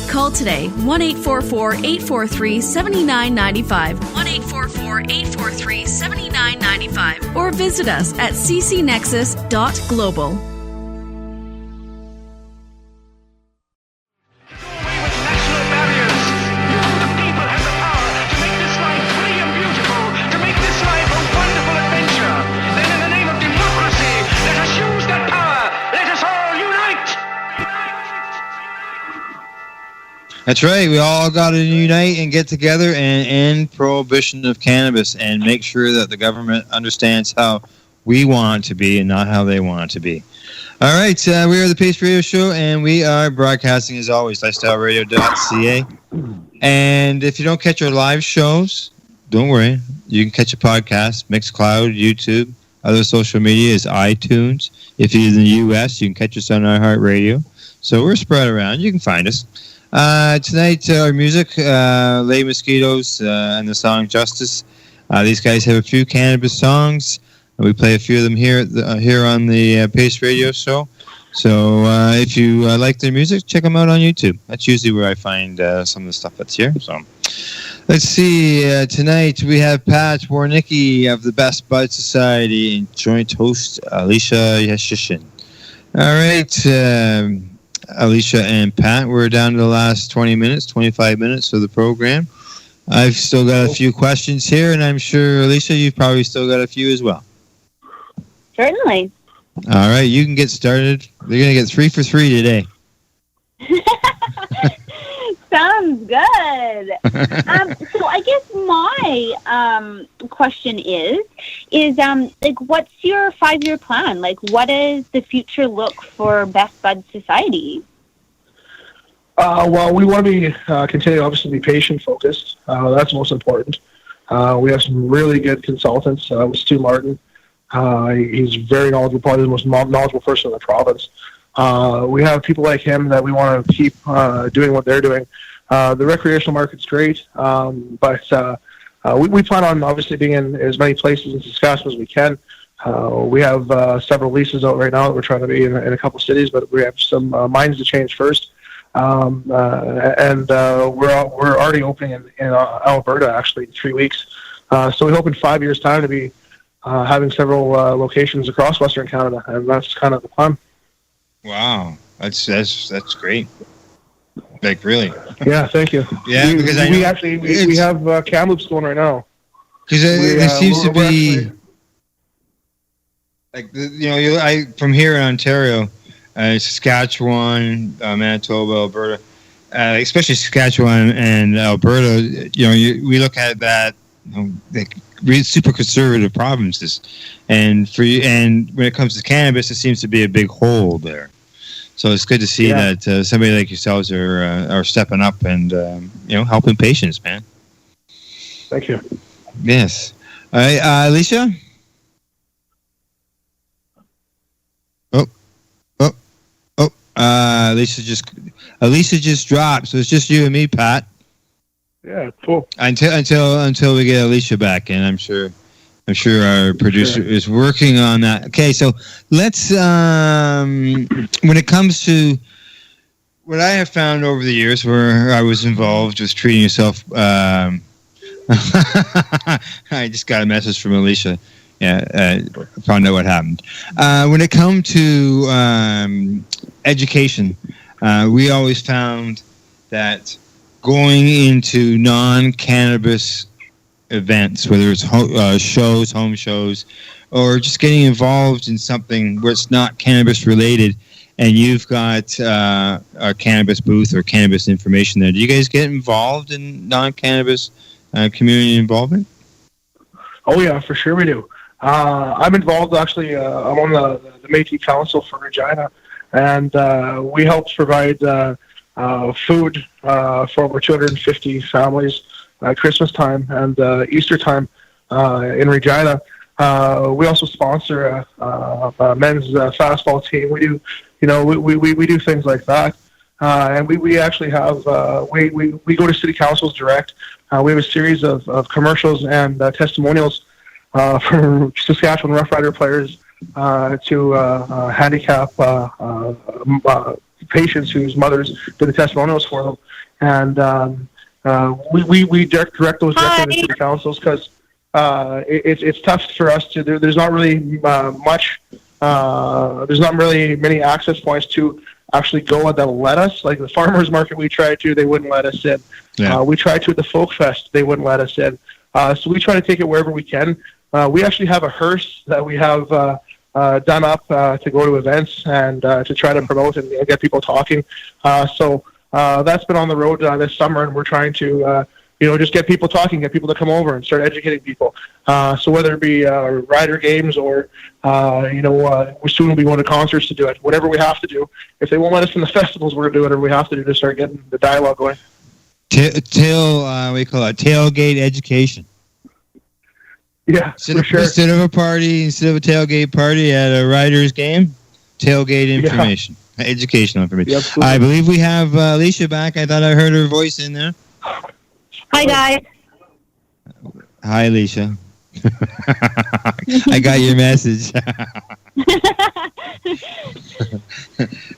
Call today 1-844-843-7995, 1-844-843-7995, or visit us at ccnexus.global.
That's right. We all got to unite and get together and end prohibition of cannabis and make sure that the government understands how we want it to be and not how they want it to be. All right. We are the Pace Radio Show, and we are broadcasting, as always, lifestyleradio.ca. And if you don't catch our live shows, don't worry. You can catch a podcast, Mixcloud, YouTube, other social media is iTunes. If you're in the U.S., you can catch us on iHeartRadio. So we're spread around. You can find us. Tonight, our music, Lay Mosquitoes and the song Justice. These guys have a few cannabis songs. We play a few of them here on the Pace Radio Show. So if you like their music, check them out on YouTube. That's usually where I find some of the stuff that's here. So let's see. Tonight, we have Pat Warnecke of the Best Bud Society and joint host Alicia Yashishin. All right. Alicia and Pat, we're down to the last 25 minutes of the program. I've still got a few questions here, and I'm sure, Alicia, you've probably still got a few as well.
Certainly.
All right, you can get started. You're going to get 3 for 3 today.
Sounds good. So I guess my question is like, what's your 5-year plan? Like, what does the future look for Best Bud Society?
Well, we want to be continue, obviously, to be patient focused. That's most important. We have some really good consultants. With Stu Martin, he's very knowledgeable, probably the most knowledgeable person in the province. We have people like him that we want to keep doing what they're doing. The recreational market's great, but we plan on obviously being in as many places in Saskatchewan as we can. We have several leases out right now that we're trying to be in a couple cities, but we have some minds to change first. And we're already opening in Alberta, actually, in 3 weeks. So we hope in 5 years' time to be having several locations across Western Canada, and that's kind of the plan.
Wow, that's great. Like, really?
Yeah, thank you.
Yeah, because we
have Kamloops going right now.
Because there seems to be like from here in Ontario, Saskatchewan, Manitoba, Alberta, especially Saskatchewan and Alberta. We look at that like really super conservative provinces, and when it comes to cannabis, it seems to be a big hole there. So it's good to see that somebody like yourselves are stepping up and helping patients, man.
Thank you.
Yes. All right, Alicia? Alicia just dropped, so it's just you and me, Pat.
Yeah, cool.
Until we get Alicia back in, I'm sure our producer is working on that. Okay, so let's when it comes to what I have found over the years where I was involved with treating yourself. I just got a message from Alicia. Yeah, found out what happened. When it comes to education, we always found that going into non-cannabis events, whether it's home shows, or just getting involved in something where it's not cannabis related, and you've got a cannabis booth or cannabis information there. Do you guys get involved in non-cannabis community involvement?
Oh yeah, for sure we do. I'm involved actually. I'm on the Métis Council for Regina, and we help provide food for over 250 families at Christmas time and Easter time in Regina. We also sponsor a men's fastball team. We do, we do things like that. And we actually have, we go to city councils direct. We have a series of commercials and testimonials from Saskatchewan Rough Rider players to handicap patients whose mothers did the testimonials for them. And we direct those directly to city councils because it's tough for us to, there's not really there's not really many access points to actually go that'll let us. Like the farmers market we tried to, they wouldn't let us in. Yeah. We tried to at the Folk Fest, they wouldn't let us in. So we try to take it wherever we can. We actually have a hearse that we have done up to go to events and to try to promote and get people talking. So that's been on the road this summer, and we're trying to just get people talking, get people to come over and start educating people. So whether it be rider games or, we soon will be going to concerts to do it. Whatever we have to do. If they won't let us in the festivals, we're going to do whatever we have to do to start getting the dialogue going.
We call it tailgate education.
Yeah, for sure.
Instead of a tailgate party at a Riders game, tailgate information, educational information. Yeah, I believe we have Alicia back. I thought I heard her voice in there.
Hi, guys.
Hi, Alicia. I got your message.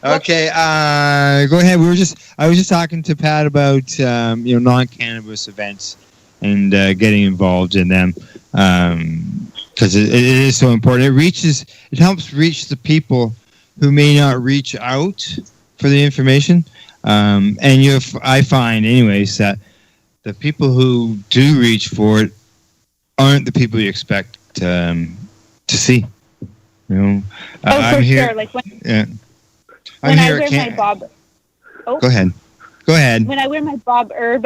Okay, go ahead. I was just talking to Pat about non-cannabis events and getting involved in them because it is so important. It helps reach the people who may not reach out for the information. I find, anyways, that the people who do reach for it aren't the people you expect to see.
I'm here. Sure. Like when I wear my Bob. Oh.
Go ahead.
When I wear my Bob Herb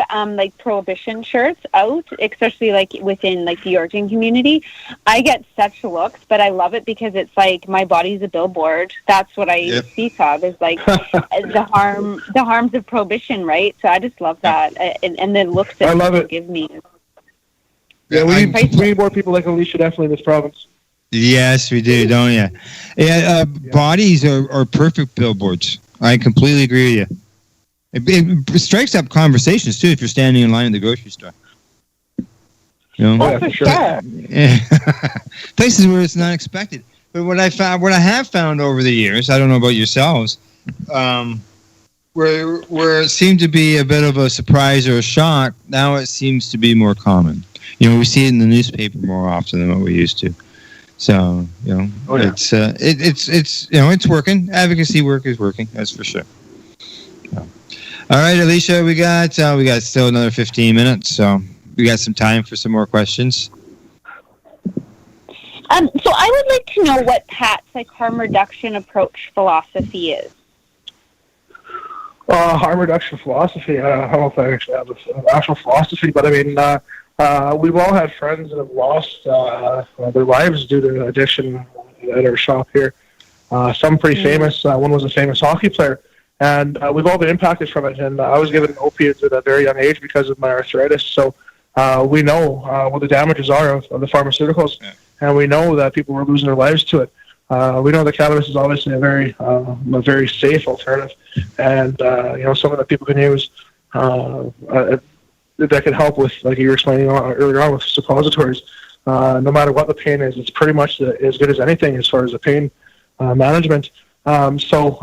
prohibition shirts out, especially within the Yorkton community, I get such looks, but I love it because it's like my body's a billboard. That's what I speak of is the harms of prohibition, right? So I just love that, and the looks that people give me.
Yeah, we need more people like Alicia definitely in this province.
Yes, we do, don't you? Yeah, bodies are perfect billboards. I completely agree with you. It strikes up conversations too if you're standing in line at the grocery store.
For sure.
Places where it's not expected. But what I have found over the years, I don't know about yourselves, where it seemed to be a bit of a surprise or a shock, now it seems to be more common. We see it in the newspaper more often than what we used to. So it's working. Advocacy work is working. That's for sure. All right, Alicia, we got still another 15 minutes, so we got some time for some more questions.
So I would like to know what Pat's harm reduction approach philosophy is.
Harm reduction philosophy. I don't know if I actually have an actual philosophy, but I mean, we've all had friends that have lost their lives due to addiction at our shop here. Some pretty famous. One was a famous hockey player. And we've all been impacted from it. And I was given opiates at a very young age because of my arthritis. So we know what the damages are of the pharmaceuticals, and we know that people were losing their lives to it. We know that cannabis is obviously a very safe alternative, and something that people can use that can help with, like you were explaining earlier on, with suppositories. No matter what the pain is, it's pretty much as good as anything as far as the pain management. So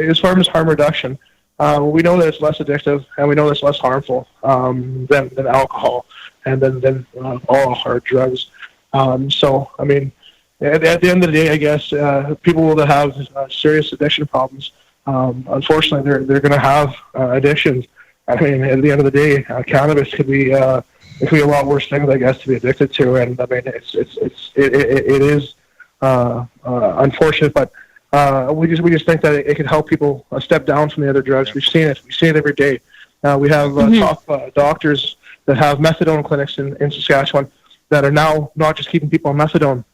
as far as harm reduction, we know that it's less addictive, and we know that it's less harmful than alcohol and than all hard drugs. So, I mean, at the end of the day, I guess people that have serious addiction problems, unfortunately, they're going to have addictions. I mean, at the end of the day, cannabis could be a lot worse things, I guess, to be addicted to. And I mean, it is unfortunate, but we just think that it can help people step down from the other drugs. We've seen it. We see it every day. We have top doctors that have methadone clinics in Saskatchewan that are now not just keeping people on methadone,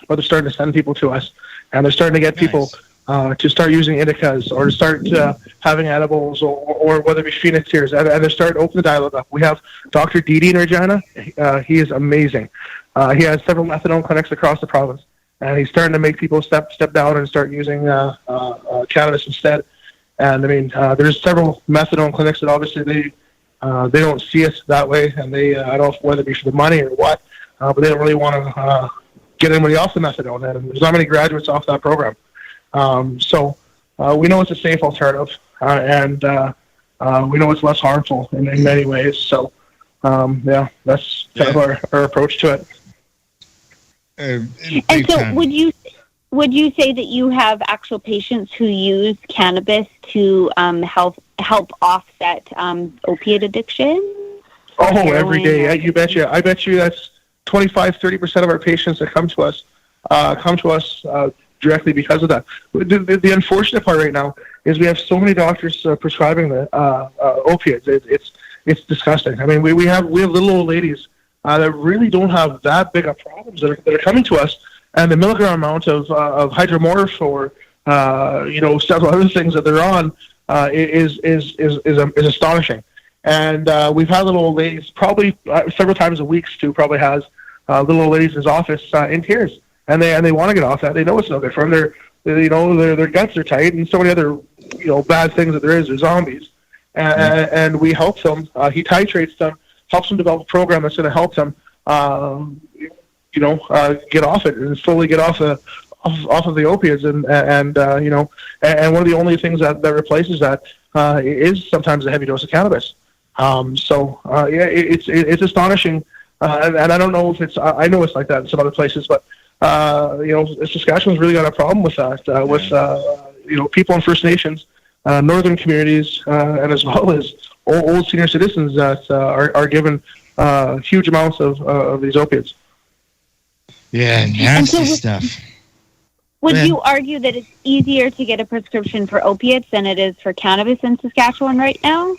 but they're starting to send people to us, and they're starting to get people to start using indicas or to start having edibles or whether it be Phoenix tears, and they're starting to open the dialogue up. We have Dr. Didi in Regina. He is amazing. He has several methadone clinics across the province, and he's starting to make people step down and start using cannabis instead. And I mean, there's several methadone clinics that obviously they don't see it that way, and I don't know whether it be for the money or what, but they don't really want to get anybody off the methadone, and there's not many graduates off that program. So we know it's a safe alternative, and we know it's less harmful in many ways. So that's kind of our approach to it.
And so would you say that you have actual patients who use cannabis to help offset opiate addiction?
Oh, every day. You betcha. I bet you that's 25-30% of our patients that come to us directly because of that. The unfortunate part right now is we have so many doctors prescribing the opiates. It's disgusting. I mean, we have little old ladies that really don't have that big of problems that are coming to us, and the milligram amount of hydromorph or several other things that they're on is astonishing. And we've had little old ladies probably several times a week. Stu probably has little old ladies in his office in tears, and they want to get off that. They know it's no good for them. Their guts are tight, and so many other bad things that there is. They're zombies, and we help them. He titrates them, helps them develop a program that's going to help them, get off it and slowly get off of the opiates. And one of the only things that replaces that is sometimes a heavy dose of cannabis. It's astonishing, and I don't know if I know it's like that in some other places, but Saskatchewan's really got a problem with that, with people in First Nations, northern communities, and as well as old senior citizens that are given huge amounts of these opiates.
Yeah, nasty stuff.
Would you argue that it's easier to get a prescription for opiates than it is for cannabis in Saskatchewan right now?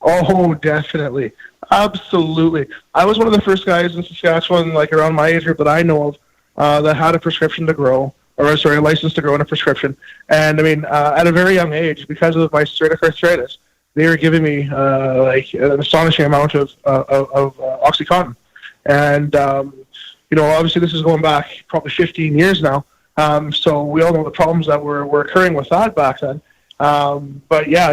Oh, definitely. Absolutely. I was one of the first guys in Saskatchewan, like around my age group that I know of, that had a prescription to grow, a license to grow and a prescription. And I mean, at a very young age, because of my psoriatic arthritis, they were giving me an astonishing amount of OxyContin. And, obviously this is going back probably 15 years now. So we all know the problems that were occurring with that back then. But yeah,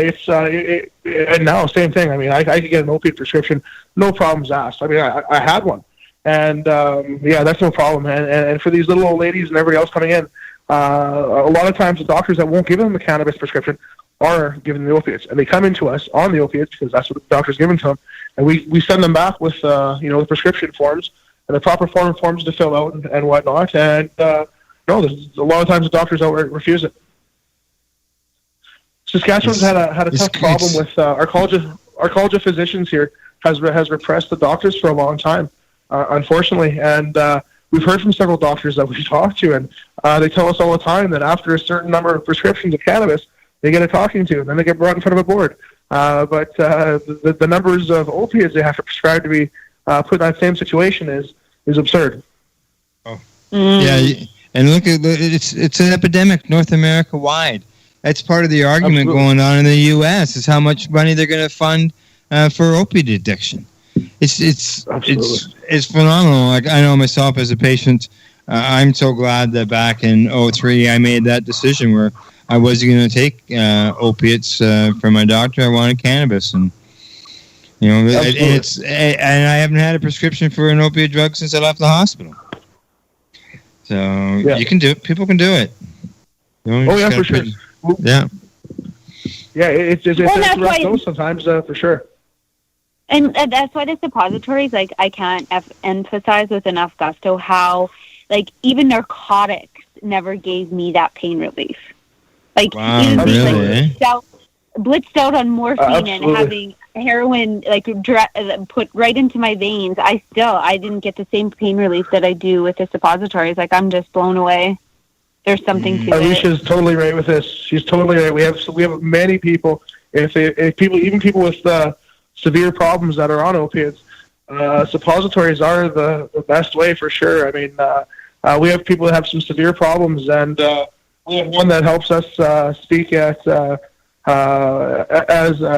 and now same thing. I mean, I could get an opiate prescription, no problems asked. I mean, I had one, and that's no problem. And for these little old ladies and everybody else coming in, a lot of times the doctors that won't give them a cannabis prescription are giving the opiates, and they come into us on the opiates because that's what the doctor's giving to them, and we send them back with the prescription forms and the proper forms to fill out and whatnot. And there's a lot of times the doctors outright refuse it. Saskatchewan's had a tough problem with our college of physicians here has repressed the doctors for a long time, unfortunately. And we've heard from several doctors that we've talked to, and they tell us all the time that after a certain number of prescriptions of cannabis, they get a talking to, and then they get brought in front of a board. But the numbers of opiates they have to prescribe to be put in that same situation is absurd.
Oh, yeah, and look at it's an epidemic North America wide. That's part of the argument going on in the U.S. is how much money they're going to fund for opiate addiction. it's phenomenal. Like I know myself as a patient, I'm so glad that back in '03 I made that decision where I wasn't going to take opiates from my doctor. I wanted cannabis, and and I haven't had a prescription for an opiate drug since I left the hospital. So you can do it. People can do it.
For sure.
Yeah.
Yeah, it's a rough go sometimes, for sure.
And that's why the suppositories, like, I can't emphasize with enough gusto how, like, even narcotics never gave me that pain relief. Like, even
really?
Blitzed out on morphine and having heroin, like, put right into my veins, I didn't get the same pain relief that I do with the suppositories. Like, I'm just blown away. There's something to it.
Alicia's totally right with this. She's totally right. We have many people, if people with severe problems that are on opiates, suppositories are the best way for sure. I mean, we have people that have some severe problems, and we have one that helps us speak as a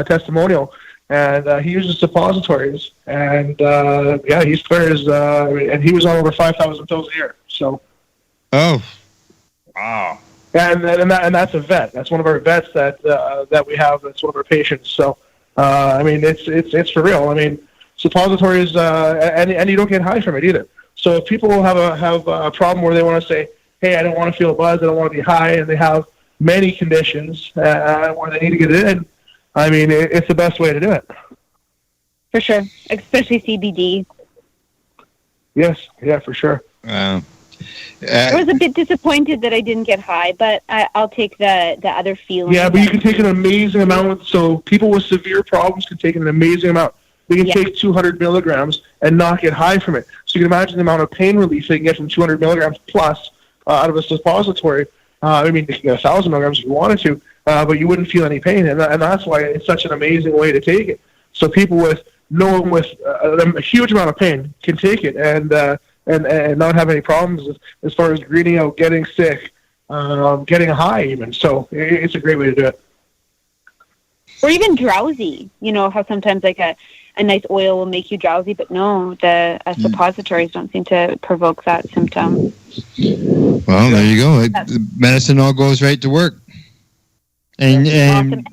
testimonial, and he uses suppositories, and he's clear as, and he was on over 5,000 pills a year. So.
Oh. Wow.
And that's a vet. That's one of our vets that we have. That's one of our patients. So, I mean, it's for real. I mean, suppositories, and you don't get high from it either. So if people have a problem where they want to say, hey, I don't want to feel a buzz, I don't want to be high, and they have many conditions where they need to get it in, I mean, it's the best way to do it.
For sure, especially CBD.
Yes, yeah, for sure.
I was a bit disappointed that I didn't get high, but I'll take the other feeling.
Yeah, but you can take an amazing amount. So people with severe problems can take an amazing amount. They can take 200 milligrams and not get high from it. So you can imagine the amount of pain relief they can get from 200 milligrams plus out of a suppository. I mean, you can get 1,000 milligrams if you wanted to, but you wouldn't feel any pain, and that's why it's such an amazing way to take it. So people with a huge amount of pain can take it and not have any problems as far as greening out, getting sick, getting high even. So it's a great way to do it.
Or even drowsy. You know how sometimes like a nice oil will make you drowsy, but no, the suppositories don't seem to provoke that symptom.
Well, there you go. Medicine all goes right to work. And
awesome.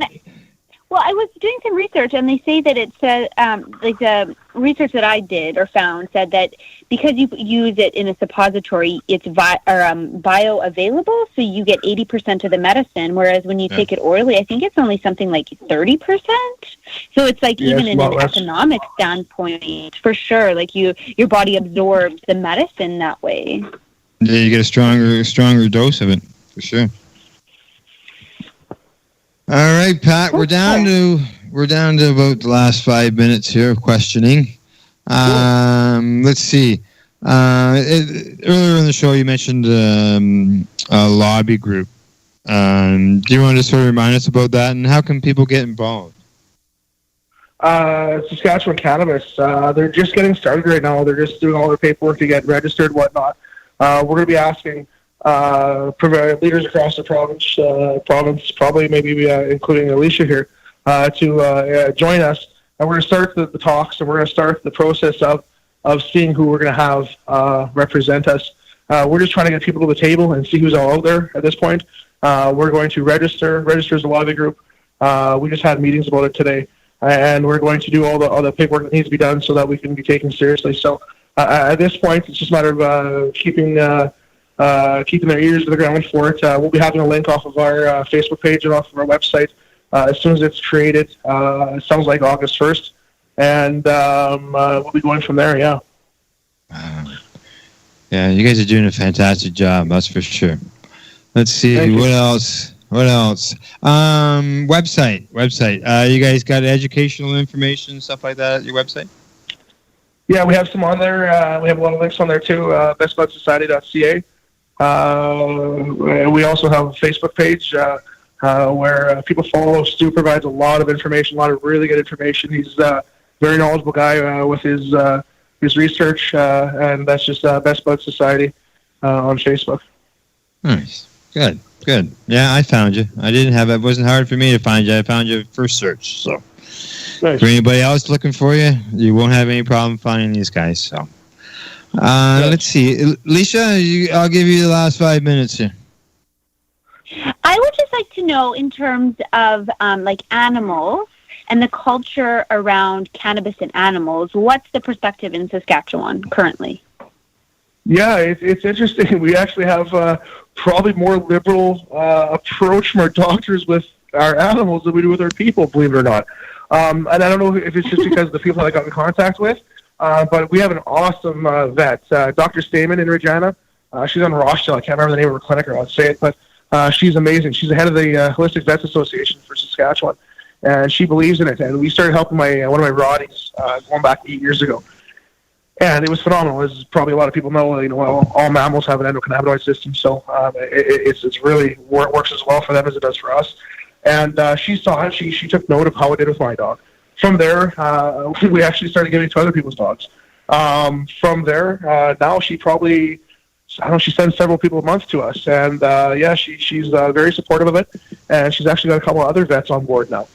Well, I was doing some research, and they say that it said, like the research that I did or found said that because you use it in a suppository, it's bioavailable, so you get 80% of the medicine, whereas when you take it orally, I think it's only something like 30%. So it's like even in an economic standpoint, for sure, like your body absorbs the medicine that way.
Yeah, you get a stronger dose of it, for sure. All right, Pat, we're down to about the last 5 minutes here of questioning. Let's see. Earlier in the show, you mentioned a lobby group. Do you want to sort of remind us about that, and how can people get involved?
Saskatchewan Cannabis. They're just getting started right now. They're just doing all their paperwork to get registered, whatnot. We're going to be asking leaders across the province, probably maybe including Alicia here, to join us. And we're going to start the talks, and we're going to start the process of seeing who we're going to have represent us. We're just trying to get people to the table and see who's all out there at this point. We're going to register as a lobby group. We just had meetings about it today, and we're going to do all the paperwork that needs to be done so that we can be taken seriously. So at this point, it's just a matter of keeping their ears to the ground for it. We'll be having a link off of our Facebook page and off of our website as soon as it's created. It sounds like August 1st. And we'll be going from there, yeah.
Yeah, you guys are doing a fantastic job, that's for sure. Let's see, what else? Website. You guys got educational information, stuff like that at your website?
Yeah, we have some on there. We have a lot of links on there, too, bestbudsociety.ca. We also have a Facebook page where people follow. Stu provides a lot of information, a lot of really good information. He's a very knowledgeable guy with his research, and that's just Best Bud Society on Facebook.
Nice. Good. Yeah, I found you. It wasn't hard for me to find you. I found you first search, so
Nice.
For anybody else looking for you, you won't have any problem finding these guys. So, let's see, Alicia, I'll give you the last 5 minutes here.
I would just like to know, in terms of like animals and the culture around cannabis and animals, what's the perspective in Saskatchewan currently?
Yeah, it's interesting. We actually have probably more liberal approach from our doctors with our animals than we do with our people, believe it or not. And I don't know if it's just because of the people that I got in contact with, but we have an awesome vet, Dr. Stamen in Regina. She's on Rothschild. I can't remember the name of her clinic or how to say it, but she's amazing. She's the head of the Holistic Vets Association for Saskatchewan, and she believes in it. And we started helping one of my Roddies going back 8 years ago. And it was phenomenal. As probably a lot of people know, all mammals have an endocannabinoid system, so it's really works as well for them as it does for us. And she saw it. She took note of how it did with my dog. From there, we actually started giving it to other people's dogs. From there, now she probably, she sends several people a month to us. And she's very supportive of it. And she's actually got a couple of other vets on board now.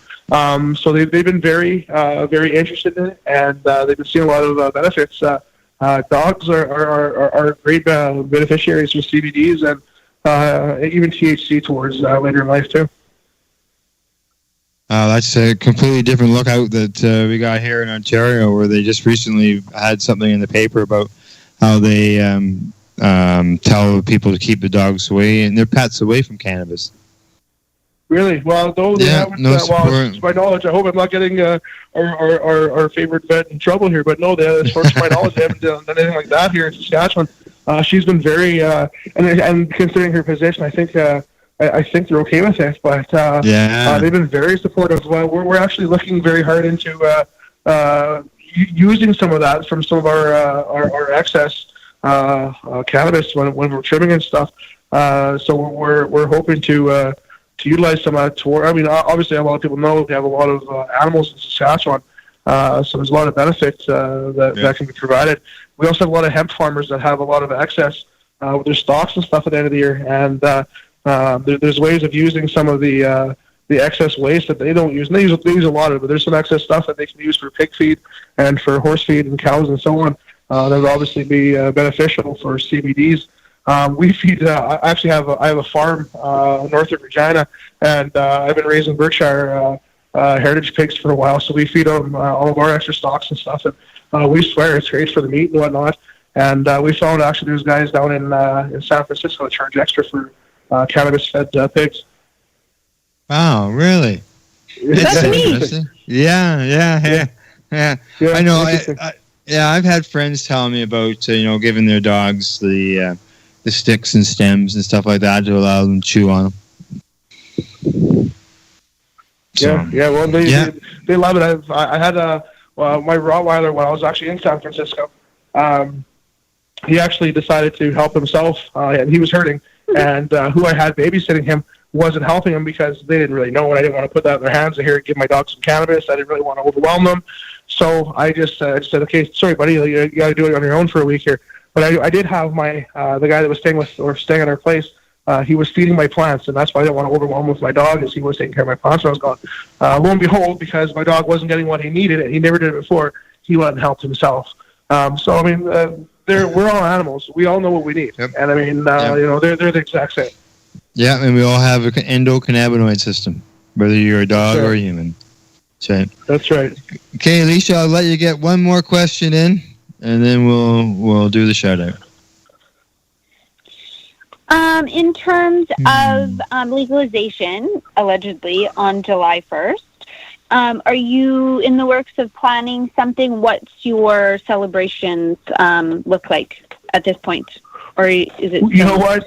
So they've been very interested in it, and they've been seeing a lot of benefits. Dogs are great beneficiaries with CBDs and even THC towards later in life too.
That's a completely different lookout that we got here in Ontario, where they just recently had something in the paper about how they tell people to keep the dogs away and their pets away from cannabis.
Really? Well, no, they haven't. To my knowledge, I hope I'm not getting our favorite vet in trouble here. But no, as far as my knowledge, they haven't done anything like that here in Saskatchewan. She's been very, and considering her position, I think they're okay with it. But they've been very supportive. We're actually looking very hard into using some of that from some of our excess cannabis when we're trimming and stuff. So we're hoping to utilize some of that. I mean, obviously, a lot of people know we have a lot of animals in Saskatchewan, so there's a lot of benefits that can be provided. We also have a lot of hemp farmers that have a lot of excess with their stocks and stuff at the end of the year, and there's ways of using some of the excess waste that they don't use. And they use a lot of it, but there's some excess stuff that they can use for pig feed and for horse feed and cows and so on. That would obviously be beneficial for CBDs. We feed. I actually have a farm north of Regina, and I've been raising Berkshire heritage pigs for a while. So we feed them all of our extra stocks and stuff, and we swear it's great for the meat and whatnot. And we found actually there's guys down in San Francisco that charge extra for cannabis-fed pigs.
Wow, really?
That's neat.
Yeah. I know. I've had friends telling me about giving their dogs the sticks and stems and stuff like that to allow them to chew on them. So,
Well, they love it. I had my Rottweiler when I was actually in San Francisco. He actually decided to help himself, and he was hurting. And who I had babysitting him wasn't helping him because they didn't really know, and I didn't want to put that in their hands. I here give my dog some cannabis. I didn't really want to overwhelm them. So I just said, okay, sorry, buddy, you got to do it on your own for a week here. But I did have my the guy that was staying at our place. He was feeding my plants, and that's why I didn't want to overwhelm him with my dog, as he was taking care of my plants when I was gone. Lo and behold, because my dog wasn't getting what he needed, and he never did it before, he went and helped himself. So I mean, we're all animals. We all know what we need, and I mean, they're the exact same.
Yeah, and we all have an endocannabinoid system, whether you're a dog or a human.
That's right.
Okay, Alicia, I'll let you get one more question in, and then we'll do the shout out.
In terms of legalization, allegedly on July 1st, are you in the works of planning something? What's your celebrations look like at this point? Or is it...
You know what?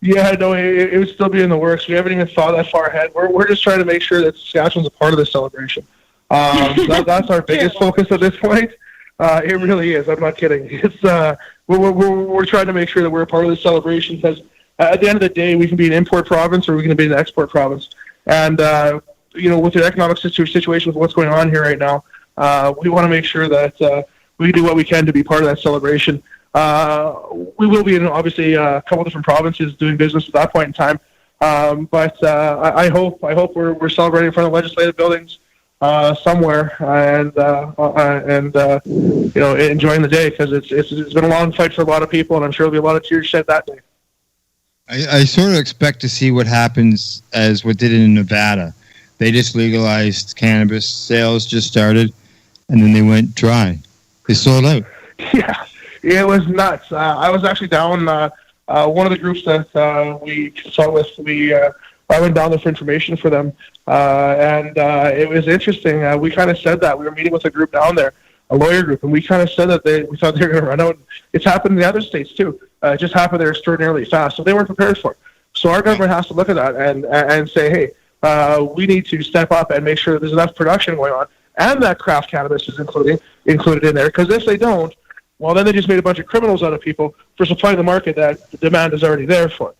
Yeah, no, it would still be in the works. We haven't even thought that far ahead. We're just trying to make sure that Saskatchewan's a part of this celebration. That's our biggest focus at this point. It really is. I'm not kidding. It's we're trying to make sure that we're a part of this celebration because at the end of the day, we can be an import province or we can be an export province. And with the economic situation with what's going on here right now, we want to make sure that we do what we can to be part of that celebration. We will be in obviously a couple different provinces doing business at that point in time. But I hope we're celebrating in front of legislative buildings. somewhere and enjoying the day, because it's been a long fight for a lot of people, and I'm sure there'll be a lot of tears shed that day.
I sort of expect to see what happens as what did in Nevada. They just legalized cannabis. Sales just started, and then they went dry. They sold out.
Yeah, it was nuts. I was actually down. One of the groups that we consult with, I went down there for information for them, and it was interesting. We kind of said that. We were meeting with a group down there, a lawyer group, and we kind of said that we thought they were going to run out. It's happened in the other states, too. It just happened there extraordinarily fast, so they weren't prepared for it. So our government has to look at that and say, hey, we need to step up and make sure there's enough production going on, and that craft cannabis is included in there, because if they don't, well, then they just made a bunch of criminals out of people for supplying the market that the demand is already there for.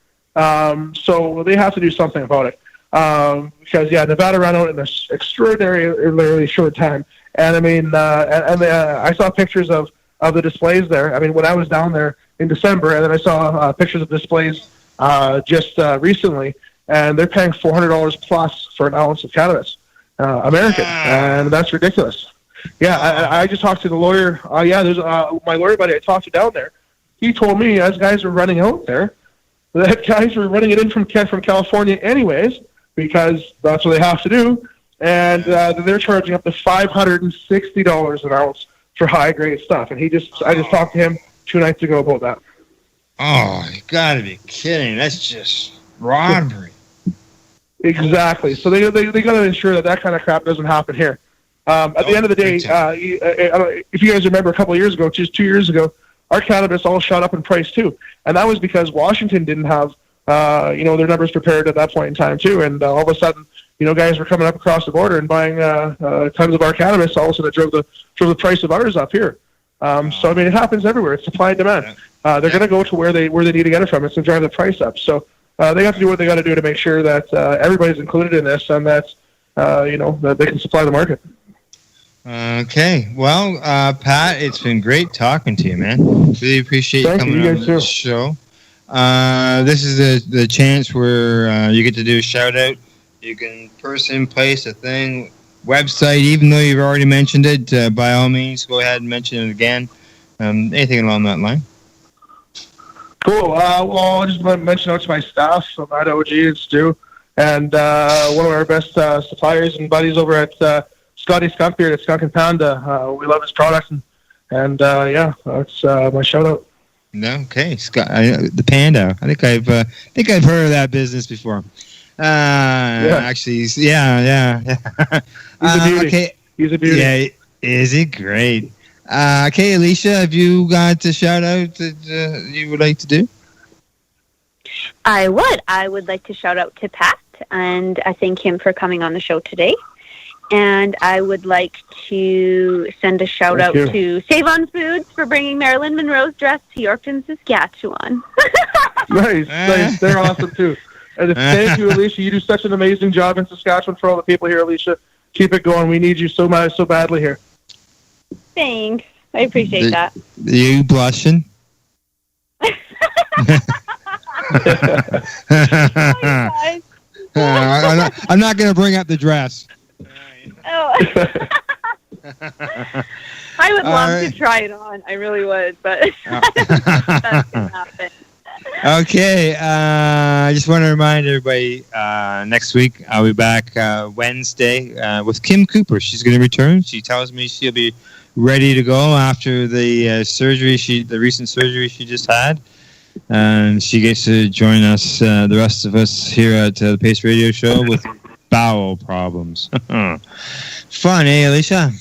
So they have to do something about it. Because, Nevada ran out in an extraordinarily short time. And, I mean, I saw pictures of the displays there. I mean, when I was down there in December, and then I saw pictures of displays just recently, and they're paying $400 plus for an ounce of cannabis, American, and that's ridiculous. Yeah, I just talked to the lawyer. There's my lawyer buddy I talked to down there. He told me as guys were running out there, that guys were running it in from California anyways, because that's what they have to do, and they're charging up to $560 an ounce for high grade stuff. And I just talked to him 2 nights ago about that.
Oh, you gotta be kidding! That's just robbery.
Exactly. So they got to ensure that kind of crap doesn't happen here. At the end of the day, if you guys remember a couple of years ago, just 2 years ago, our cannabis all shot up in price too, and that was because Washington didn't have their numbers prepared at that point in time too, and all of a sudden, guys were coming up across the border and buying tons of our cannabis. All of a sudden, it drove the price of ours up here. So I mean, it happens everywhere. It's supply and demand. They're going to go to where they need to get it from. It's to drive the price up. So they have to do what they got to do to make sure that everybody's included in this, and that that they can supply the market.
Okay. Well, Pat, it's been great talking to you, man. Really appreciate you coming on the show. This is the chance where you get to do a shout out. You can place a thing, website, even though you've already mentioned it. By all means, go ahead and mention it again. Anything along that line.
Cool. Well, I'll just mention out to my staff at OG and Stu, and one of our best suppliers and buddies over at Scotty Skunkbeard at Skunk and Panda. We love his products, and that's my shout out.
No, okay, Scott, the Panda. I think I've heard of that business before. Actually, yeah.
He's a beauty.
Okay.
He's a beauty.
Yeah, is he great? Okay, Alicia, have you got a shout out that you would like to do?
I would like to shout out to Pat, and I thank him for coming on the show today. And I would like to send a shout out to Save On Foods for bringing Marilyn Monroe's dress to Yorkton, Saskatchewan.
Nice. They're awesome too. And thank you, Alicia. You do such an amazing job in Saskatchewan for all the people here, Alicia. Keep it going. We need you so badly here.
Thanks. I appreciate that.
Are you blushing? I'm not going to bring up the dress.
Oh. I would love to try it on. I really would, but that's going to happen.
Okay, I just want to remind everybody, next week I'll be back Wednesday with Kim Cooper. She's going to return. She tells me she'll be ready to go after the the recent surgery she just had. And she gets to join us, the rest of us here at the Pace Radio Show with bowel problems. Fun, eh, Alicia?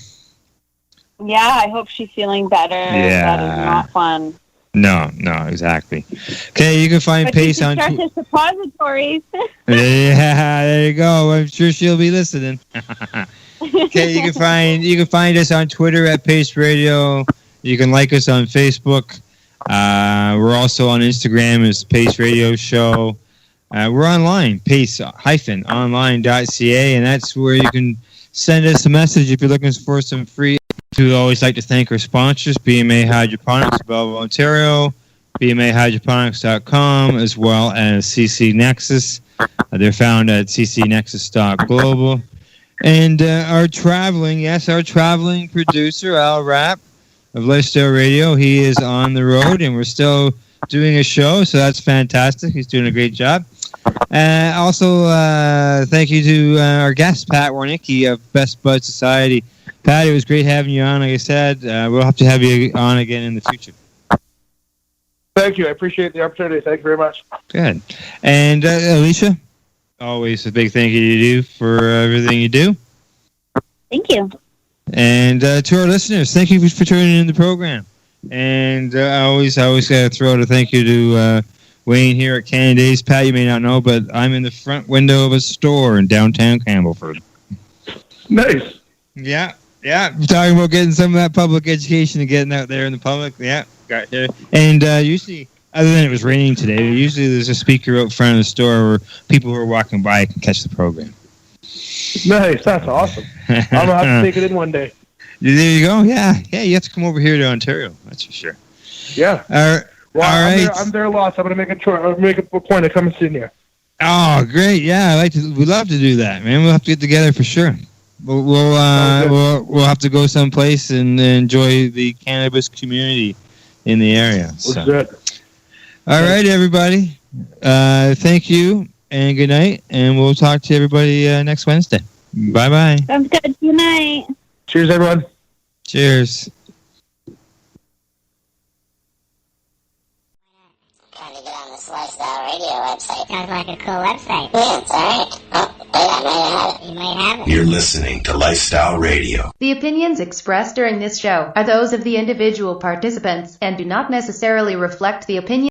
Yeah, I hope she's feeling better.
Yeah.
That is not fun.
No, okay. Okay, you can find Pace on
Twitter. Suppositories.
Yeah, there you go. I'm sure she'll be listening. Okay, you can find us on Twitter at Pace Radio. You can like us on Facebook. We're also on Instagram as Pace Radio Show. We're online, pace-online.ca, and that's where you can send us a message if you're looking for some free. We always like to thank our sponsors, BMA Hydroponics, Belleville, Ontario, BMAHydroponics.com, as well as CC Nexus. They're found at ccnexus.global. And our traveling producer, Al Rapp of Lifestyle Radio, he is on the road, and we're still doing a show, so that's fantastic. He's doing a great job. Also, thank you to our guest, Pat Warnecke of Best Bud Society. Pat, it was great having you on. Like I said, we'll have to have you on again in the future.
Thank you. I appreciate the opportunity. Thank you very much.
Good. And Alicia, always a big thank you to you for everything you do.
Thank you.
And to our listeners, thank you for tuning in the program. And I always got to throw out a thank you to Wayne here at Canada Days. Pat, you may not know, but I'm in the front window of a store in downtown Campbellford.
Nice.
Yeah. We're talking about getting some of that public education and getting out there in the public. Yeah, got there. And usually, other than it was raining today, usually there's a speaker out front of the store where people who are walking by can catch the program.
Nice. That's awesome. I'm going to have to take it in one day.
There you go. Yeah, you have to come over here to Ontario. That's for sure.
Yeah.
All right.
I'm there lots. I'm going to make a point of coming soon here.
Oh, great. Yeah, we'd love to do that, man. We'll have to get together for sure. We'll have to go someplace and enjoy the cannabis community in the area. So.
Good.
All right, everybody. Thank you and good night, and we'll talk to everybody next Wednesday. Bye-bye.
Sounds good. Good night.
Cheers, everyone.
Cheers.
Trying to get on this Lifestyle Radio website.
Sounds like a cool website.
Yeah, it's alright. Oh, I might have it.
You might have it.
You're listening to Lifestyle Radio.
The opinions expressed during this show are those of the individual participants and do not necessarily reflect the opinion